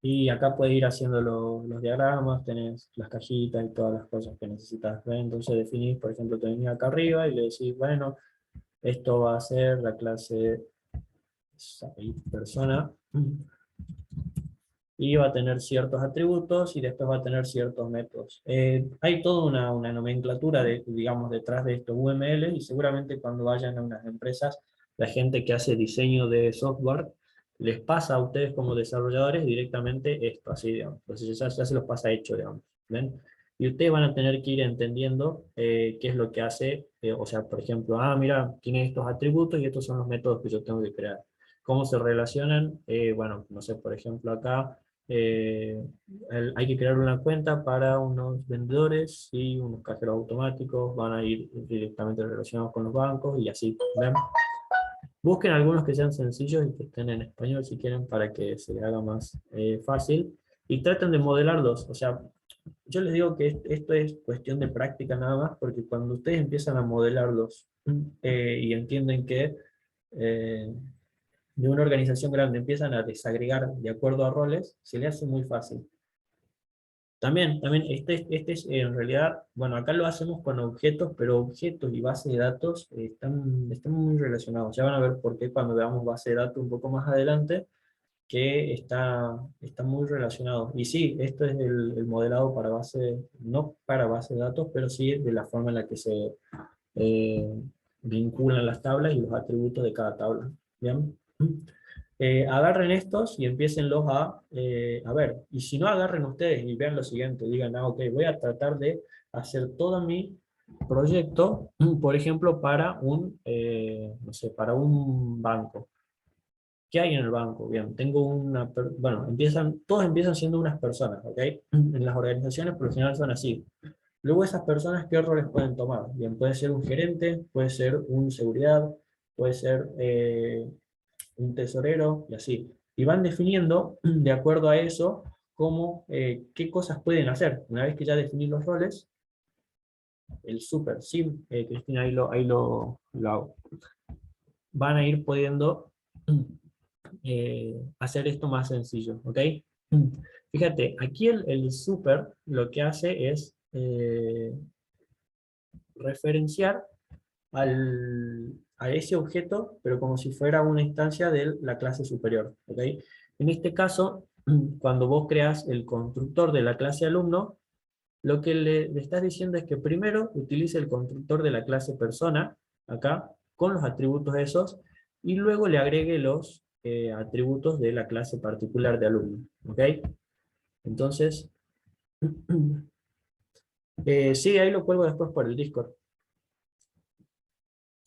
Y acá puedes ir haciendo los diagramas, tenés las cajitas y todas las cosas que necesitas ver. Entonces definís, por ejemplo, te venís acá arriba y le decís, bueno, esto va a ser la clase persona y va a tener ciertos atributos y después va a tener ciertos métodos. Hay toda una nomenclatura, digamos, detrás de estos UML y seguramente cuando vayan a unas empresas, la gente que hace diseño de software les pasa a ustedes como desarrolladores directamente esto, así, digamos. Entonces ya se los pasa hecho, digamos. ¿Ven? Y ustedes van a tener que ir entendiendo qué es lo que hace, o sea, por ejemplo, mira, tiene estos atributos y estos son los métodos que yo tengo que crear. ¿Cómo se relacionan? Bueno, no sé, por ejemplo, acá eh, hay que crear una cuenta para unos vendedores y unos cajeros automáticos, van a ir directamente relacionados con los bancos y así. ¿Ven? Busquen algunos que sean sencillos y que estén en español si quieren para que se les haga más fácil y traten de modelarlos. O sea, yo les digo que esto es cuestión de práctica nada más porque cuando ustedes empiezan a modelarlos y entienden que eh, de una organización grande empiezan a desagregar de acuerdo a roles, se le hace muy fácil. También este es en realidad, bueno, acá lo hacemos con objetos, pero objetos y base de datos están muy relacionados. Ya van a ver por qué cuando veamos base de datos un poco más adelante, que está muy relacionado. Y sí, esto es el modelado para base, no para base de datos, pero sí de la forma en la que se eh, vinculan las tablas y los atributos de cada tabla. ¿Bien? Agarren estos y empiécenlos a ver. Y si no, agarren ustedes y vean lo siguiente. Digan, ok, voy a tratar de hacer todo mi proyecto, por ejemplo, para no sé, para un banco. ¿Qué hay en el banco? Bien, bueno, todos empiezan siendo unas personas, ¿ok? En las organizaciones por lo general son así. Luego esas personas, ¿qué roles pueden tomar? Bien, puede ser un gerente, puede ser un seguridad, puede ser un tesorero y así. Y van definiendo, de acuerdo a eso, qué cosas pueden hacer. Una vez que ya definí los roles, el super sim, Cristina, lo hago. Van a ir pudiendo hacer esto más sencillo, ¿ok? Fíjate, aquí el super lo que hace es referenciar a ese objeto, pero como si fuera una instancia de la clase superior, ¿ok? En este caso, cuando vos creas el constructor de la clase alumno, lo que le estás diciendo es que primero utilice el constructor de la clase persona, acá, con los atributos esos, y luego le agregue los atributos de la clase particular de alumno, ¿ok? Entonces, sí, ahí lo cuelgo después por el Discord.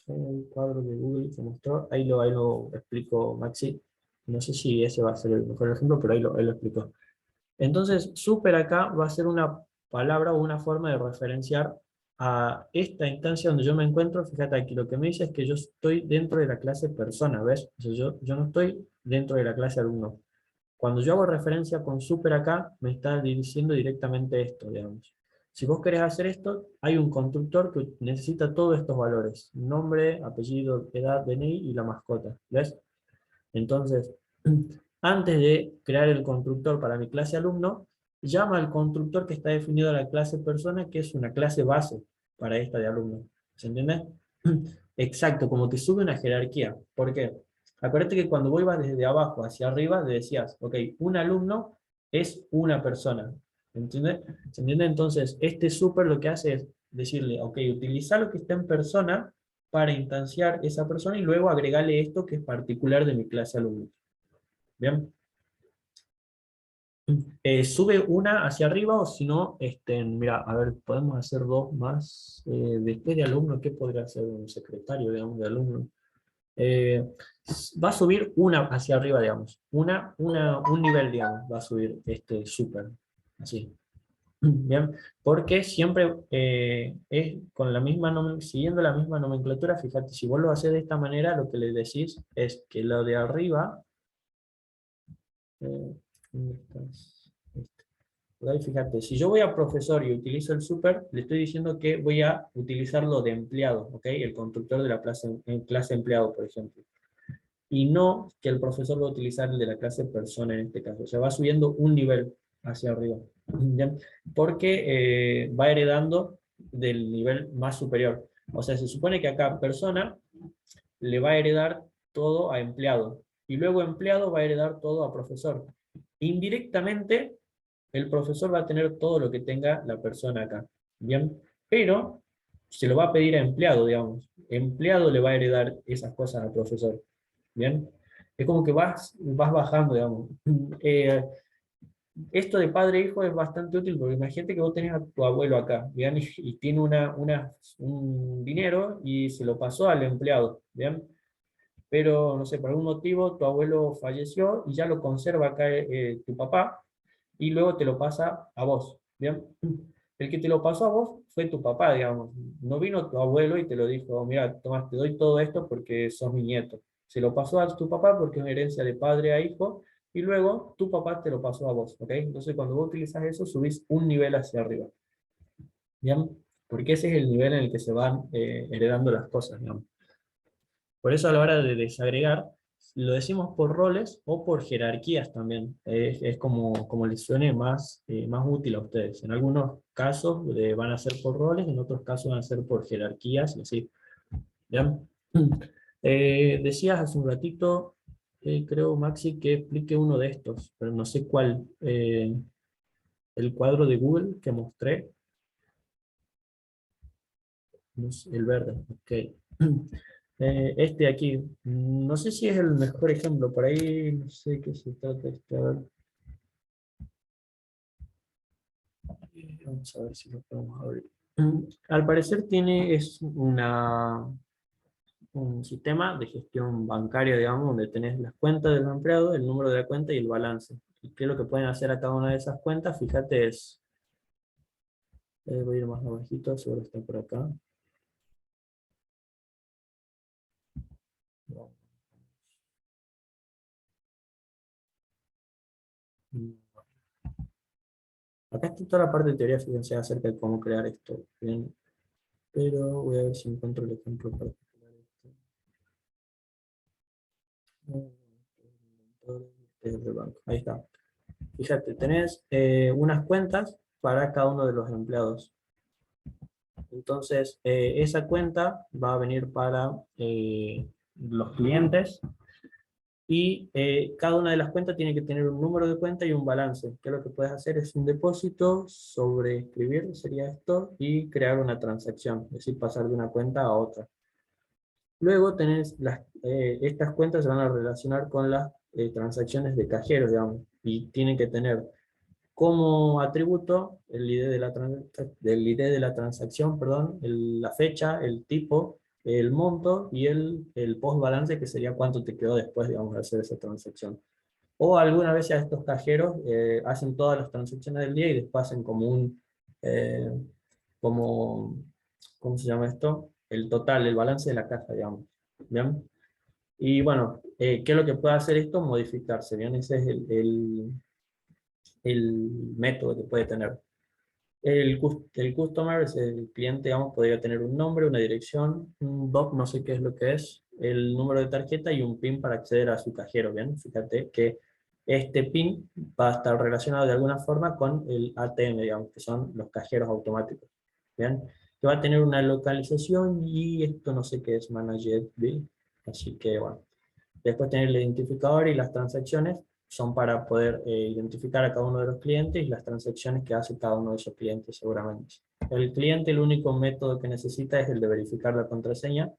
El cuadro de Google se mostró, ahí lo explico Maxi. No sé si ese va a ser el mejor ejemplo, pero ahí lo explico. Entonces, super acá va a ser una palabra o una forma de referenciar a esta instancia donde yo me encuentro. Fíjate aquí, lo que me dice es que yo estoy dentro de la clase persona, ¿ves? O sea, yo no estoy dentro de la clase alumno. Cuando yo hago referencia con super acá, me está diciendo directamente esto, digamos. Si vos querés hacer esto, hay un constructor que necesita todos estos valores: nombre, apellido, edad, DNI y la mascota, ¿ves? Entonces, antes de crear el constructor para mi clase alumno, llama al constructor que está definido a la clase persona, que es una clase base para esta de alumno. ¿Se entiende? Exacto, como que sube una jerarquía. ¿Por qué? Acuérdate que cuando vos ibas desde abajo hacia arriba, le decías, ok, un alumno es una persona. ¿Entiende? ¿Se entiende? Entonces, este súper lo que hace es decirle, ok, utiliza lo que está en persona para instanciar esa persona y luego agregarle esto que es particular de mi clase alumno. ¿Bien? Sube una hacia arriba o si no, mira, a ver, podemos hacer dos más. Después de alumno, ¿qué podría ser un secretario, digamos, de alumno? Eh, Va a subir una hacia arriba, digamos. Un nivel, digamos, va a subir este súper. Así. Bien, porque siempre es con siguiendo la misma nomenclatura. Fíjate, si vos lo haces de esta manera, lo que le decís es que lo de arriba, ¿dónde estás? Ahí, fíjate, si yo voy a profesor y utilizo el super, le estoy diciendo que voy a utilizarlo de empleado, ¿ok? El constructor de la clase empleado, por ejemplo. Y no que el profesor va a utilizar el de la clase persona en este caso. O sea, va subiendo un nivel hacia arriba. ¿Ya? Porque va heredando del nivel más superior. O sea, se supone que acá persona le va a heredar todo a empleado. Y luego empleado va a heredar todo a profesor. Indirectamente, el profesor va a tener todo lo que tenga la persona acá. ¿Bien? Pero se lo va a pedir a empleado, digamos. Empleado le va a heredar esas cosas al profesor. ¿Bien? Es como que vas bajando, digamos. Eh, Esto de padre e hijo es bastante útil porque imagínate que vos tenés a tu abuelo acá, ¿bien? Y tiene un dinero y se lo pasó al empleado, ¿bien? Pero, no sé, por algún motivo tu abuelo falleció y ya lo conserva acá tu papá y luego te lo pasa a vos, ¿bien? El que te lo pasó a vos fue tu papá, digamos. No vino tu abuelo y te lo dijo, mira, Tomás, te doy todo esto porque sos mi nieto. Se lo pasó a tu papá porque es una herencia de padre a hijo y luego tu papá te lo pasó a vos, ¿ok? Entonces cuando vos utilizas eso, subís un nivel hacia arriba, ¿bien? Porque ese es el nivel en el que se van heredando las cosas, digamos. Por eso a la hora de desagregar, lo decimos por roles o por jerarquías también. Es como les suene más útil a ustedes. En algunos casos van a ser por roles, en otros casos van a ser por jerarquías y así. ¿Bien? Decías hace un ratito, creo, Maxi, que explique uno de estos, pero no sé cuál. El cuadro de Google que mostré, no sé, el verde, ok. Este de aquí, no sé si es el mejor ejemplo, por ahí no sé qué se trata este, a ver. Vamos a ver si lo podemos abrir. Al parecer un sistema de gestión bancaria, digamos, donde tenés las cuentas del empleado, el número de la cuenta y el balance. ¿Y qué es lo que pueden hacer a cada una de esas cuentas? Fíjate, voy a ir más abajito, seguro está por acá. Acá está toda la parte de teoría, fíjense, acerca de cómo crear esto. Bien, pero voy a ver si encuentro el ejemplo para crear esto. Este es el banco. Ahí está. Fíjate, tenés unas cuentas para cada uno de los empleados. Entonces, esa cuenta va a venir para los clientes y cada una de las cuentas tiene que tener un número de cuenta y un balance. Que lo que puedes hacer es un depósito, sobreescribir, sería esto, y crear una transacción, es decir, pasar de una cuenta a otra. Luego tenés estas cuentas se van a relacionar con las transacciones de cajeros, digamos, y tienen que tener como atributo el ID de la transacción, perdón, la fecha, el tipo, el monto y el post balance, que sería cuánto te quedó después, digamos, de hacer esa transacción. O alguna vez a estos cajeros hacen todas las transacciones del día y después hacen eh, como, ¿cómo se llama esto? El total, el balance de la caja, digamos. ¿Bien? Y bueno, ¿qué es lo que puede hacer esto? Modificarse, ¿bien? Ese es el método que puede tener. El customer, es el cliente, digamos, podría tener un nombre, una dirección, un DOC, no sé qué es lo que es, el número de tarjeta y un PIN para acceder a su cajero, ¿bien? Fíjate que este PIN va a estar relacionado de alguna forma con el ATM, digamos, que son los cajeros automáticos, ¿bien? Que va a tener una localización y esto no sé qué es Managed, así que bueno. Después tener el identificador y las transacciones son para poder identificar a cada uno de los clientes y las transacciones que hace cada uno de esos clientes seguramente. El cliente, el único método que necesita es el de verificar la contraseña,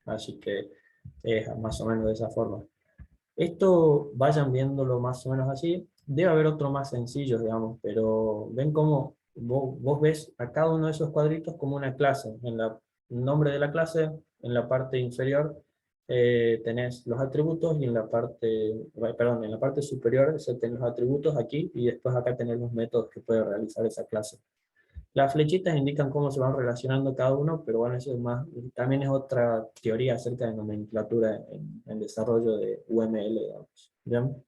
así que es más o menos de esa forma. Esto vayan viéndolo más o menos así. Debe haber otro más sencillo, digamos, pero ven cómo vos ves a cada uno de esos cuadritos como una clase. En el nombre de la clase, en la parte inferior, tenés los atributos y en la parte superior tenés los atributos aquí y después acá tenés los métodos que puede realizar esa clase. Las flechitas indican cómo se van relacionando cada uno, pero bueno, eso es más, también es otra teoría acerca de nomenclatura en desarrollo de UML, digamos. ¿Bien?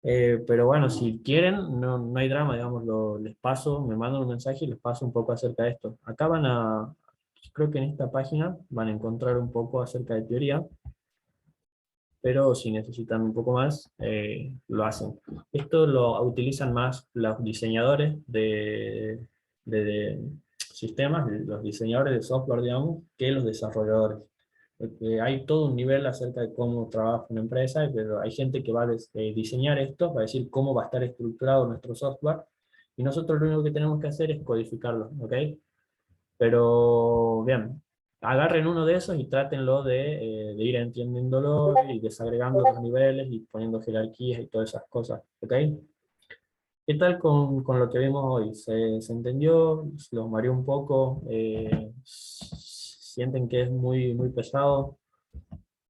Pero bueno, si quieren, no hay drama, digamos, les paso, me mandan un mensaje y les paso un poco acerca de esto. Acá creo que en esta página van a encontrar un poco acerca de teoría, pero si necesitan un poco más, lo hacen. Esto lo utilizan más los diseñadores de sistemas, los diseñadores de software, digamos, que los desarrolladores. Porque hay todo un nivel acerca de cómo trabaja una empresa, pero hay gente que va a diseñar esto, va a decir cómo va a estar estructurado nuestro software, y nosotros lo único que tenemos que hacer es codificarlo, ¿ok? Pero bien, agarren uno de esos y trátenlo de ir entendiéndolo y desagregando los niveles y poniendo jerarquías y todas esas cosas, ¿ok? ¿Qué tal con lo que vimos hoy? ¿Se entendió? ¿Los mareó un poco? ¿Sienten que es muy pesado?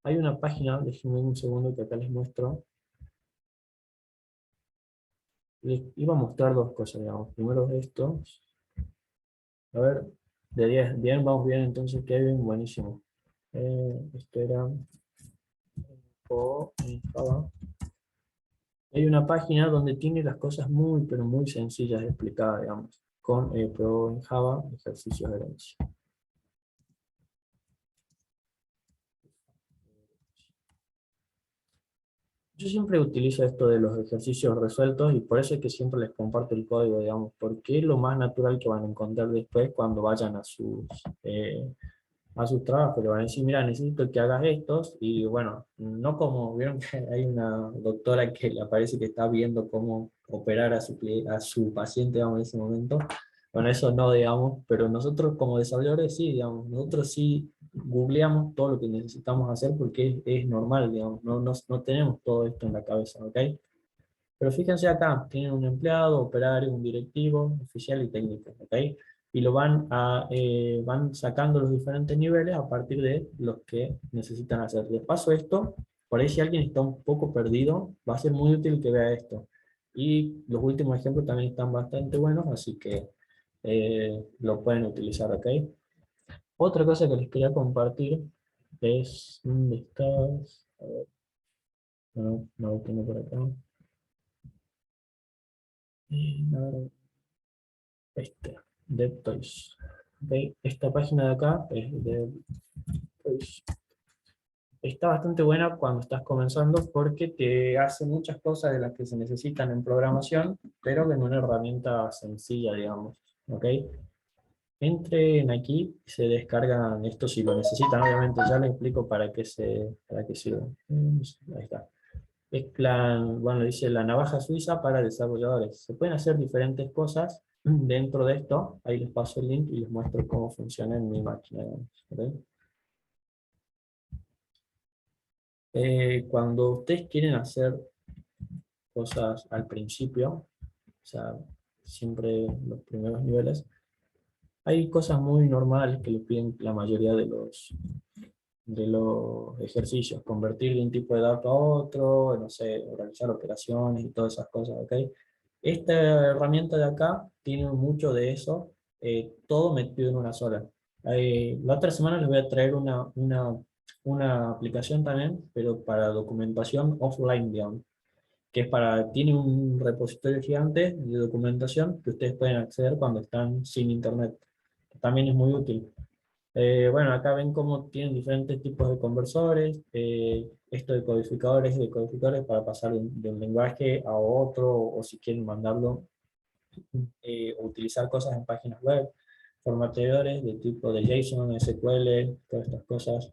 Hay una página, déjenme un segundo que acá les muestro. Les iba a mostrar dos cosas, digamos. Primero esto. A ver, de 10. Bien, vamos bien, entonces Kevin, buenísimo. Esto era en Java. Hay una página donde tiene las cosas muy, pero muy sencillas explicadas, digamos, con Pro en Java, ejercicios de herencia. Yo siempre utilizo esto de los ejercicios resueltos y por eso es que siempre les comparto el código, digamos, porque es lo más natural que van a encontrar después cuando vayan a sus trabajos. Le van a decir, mira, necesito que hagas estos, y bueno, no como, vieron que hay una doctora que le aparece que está viendo cómo operar a su paciente, digamos, en ese momento. Bueno, eso no, digamos, pero nosotros como desarrolladores sí, digamos, nosotros sí googleamos todo lo que necesitamos hacer porque es normal, digamos, no tenemos todo esto en la cabeza, ¿ok? Pero fíjense acá, tienen un empleado, operario, un directivo, oficial y técnico, ¿ok? Y van sacando los diferentes niveles a partir de los que necesitan hacer. Les paso esto, por ahí si alguien está un poco perdido, va a ser muy útil que vea esto. Y los últimos ejemplos también están bastante buenos, así que lo pueden utilizar, ¿ok? Otra cosa que les quería compartir es, ¿dónde estás? A ver, no lo tengo por acá. A este, DevToys. ¿Okay? Esta página de acá es DevToys. Está bastante buena cuando estás comenzando porque te hace muchas cosas de las que se necesitan en programación, pero en una herramienta sencilla, digamos. ¿Ok? Entren aquí, se descargan esto si lo necesitan, obviamente ya les explico para qué sirve. Ahí está. Mezclan, bueno, dice la navaja suiza para desarrolladores. Se pueden hacer diferentes cosas dentro de esto. Ahí les paso el link y les muestro cómo funciona en mi máquina. ¿Ok? Cuando ustedes quieren hacer cosas al principio, o sea, siempre los primeros niveles, hay cosas muy normales que les piden la mayoría de los ejercicios, convertir de un tipo de dato a otro, no sé, organizar operaciones y todas esas cosas, ¿ok? Esta herramienta de acá tiene mucho de eso, todo metido en una sola. La otra semana les voy a traer una aplicación también, pero para documentación offline, digamos, que es tiene un repositorio gigante de documentación que ustedes pueden acceder cuando están sin internet. También es muy útil. Bueno, acá ven cómo tienen diferentes tipos de conversores, esto de codificadores para pasar de un lenguaje a otro, o si quieren mandarlo, o utilizar cosas en páginas web, formateadores de tipo de JSON, SQL, todas estas cosas.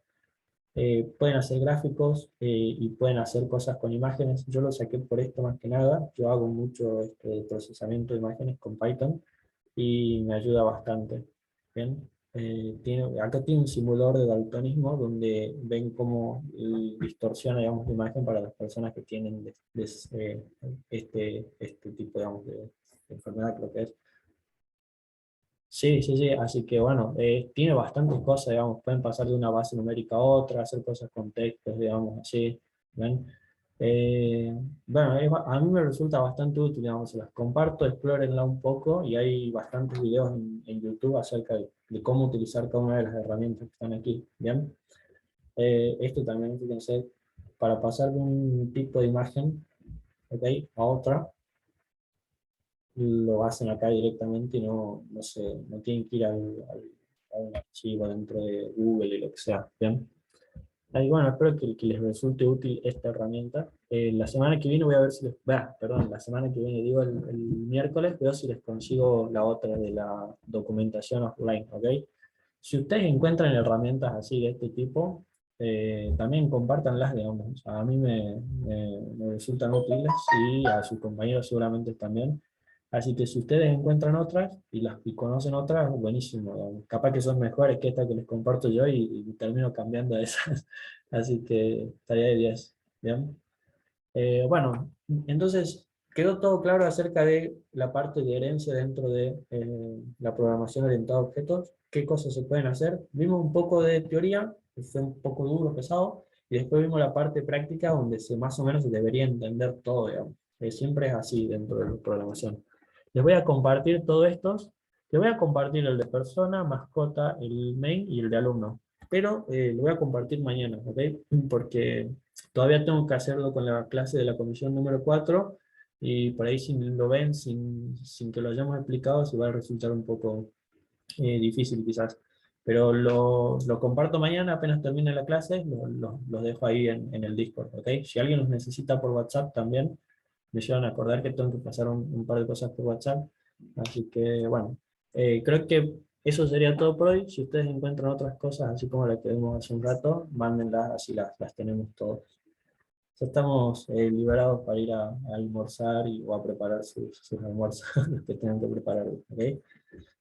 Pueden hacer gráficos y pueden hacer cosas con imágenes. Yo lo saqué por esto más que nada. Yo hago mucho procesamiento de imágenes con Python y me ayuda bastante. ¿Bien? Acá tiene un simulador de daltonismo donde ven cómo distorsiona, digamos, la imagen para las personas que tienen este tipo, digamos, de enfermedad, creo que es. Sí, sí, sí, así que bueno, tiene bastantes cosas, digamos, pueden pasar de una base numérica a otra, hacer cosas con textos, digamos, así, ¿ven? Bueno, a mí me resulta bastante útil, digamos, se las comparto, explórenla un poco, y hay bastantes videos en YouTube acerca de cómo utilizar cada una de las herramientas que están aquí, ¿bien? Esto también, fíjense, para pasar de un tipo de imagen, ¿ok?, a otra, lo hacen acá directamente y no tienen que ir a un archivo dentro de Google y lo que sea. ¿Bien? Ahí, bueno, espero que les resulte útil esta herramienta. La semana que viene voy a ver si perdón, la semana que viene, digo el miércoles, veo si les consigo la otra de la documentación offline, ¿ok? Si ustedes encuentran herramientas así de este tipo, también compártanlas, digamos. O sea, a mí me resultan útiles y a sus compañeros seguramente también. Así que si ustedes encuentran otras y conocen otras, buenísimo, digamos. Capaz que son mejores que esta que les comparto yo y termino cambiando a esas. Así que estaría de 10. ¿Bien? Bueno, entonces quedó todo claro acerca de la parte de herencia dentro de la programación orientada a objetos, qué cosas se pueden hacer. Vimos un poco de teoría, que fue un poco duro, pesado, y después vimos la parte práctica donde más o menos se debería entender todo, digamos. Siempre es así dentro de la programación. Les voy a compartir todos estos. Les voy a compartir el de persona, mascota, el main y el de alumno. Pero lo voy a compartir mañana, ¿ok? Porque todavía tengo que hacerlo con la clase de la comisión número 4 y por ahí si lo ven sin que lo hayamos explicado se va a resultar un poco difícil quizás. Pero lo comparto mañana, apenas termine la clase, los dejo ahí en el Discord, ¿ok? Si alguien los necesita por WhatsApp también, me llevan a acordar que tengo que pasar un par de cosas por WhatsApp. Así que, bueno, creo que eso sería todo por hoy. Si ustedes encuentran otras cosas, así como la que vimos hace un rato, mándenlas, así las tenemos todos. Ya estamos liberados para ir a almorzar o a preparar sus almuerzos que tengan que preparar, ¿ok?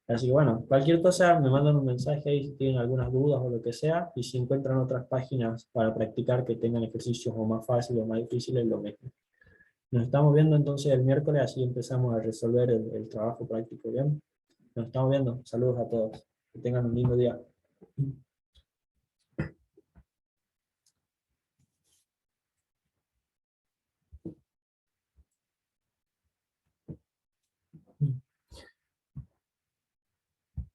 Así que bueno, cualquier cosa me mandan un mensaje ahí si tienen algunas dudas o lo que sea, y si encuentran otras páginas para practicar que tengan ejercicios o más fáciles o más difíciles, lo mismo. Nos estamos viendo entonces el miércoles, así empezamos a resolver el trabajo práctico, ¿bien? Nos estamos viendo. Saludos a todos. Que tengan un lindo día.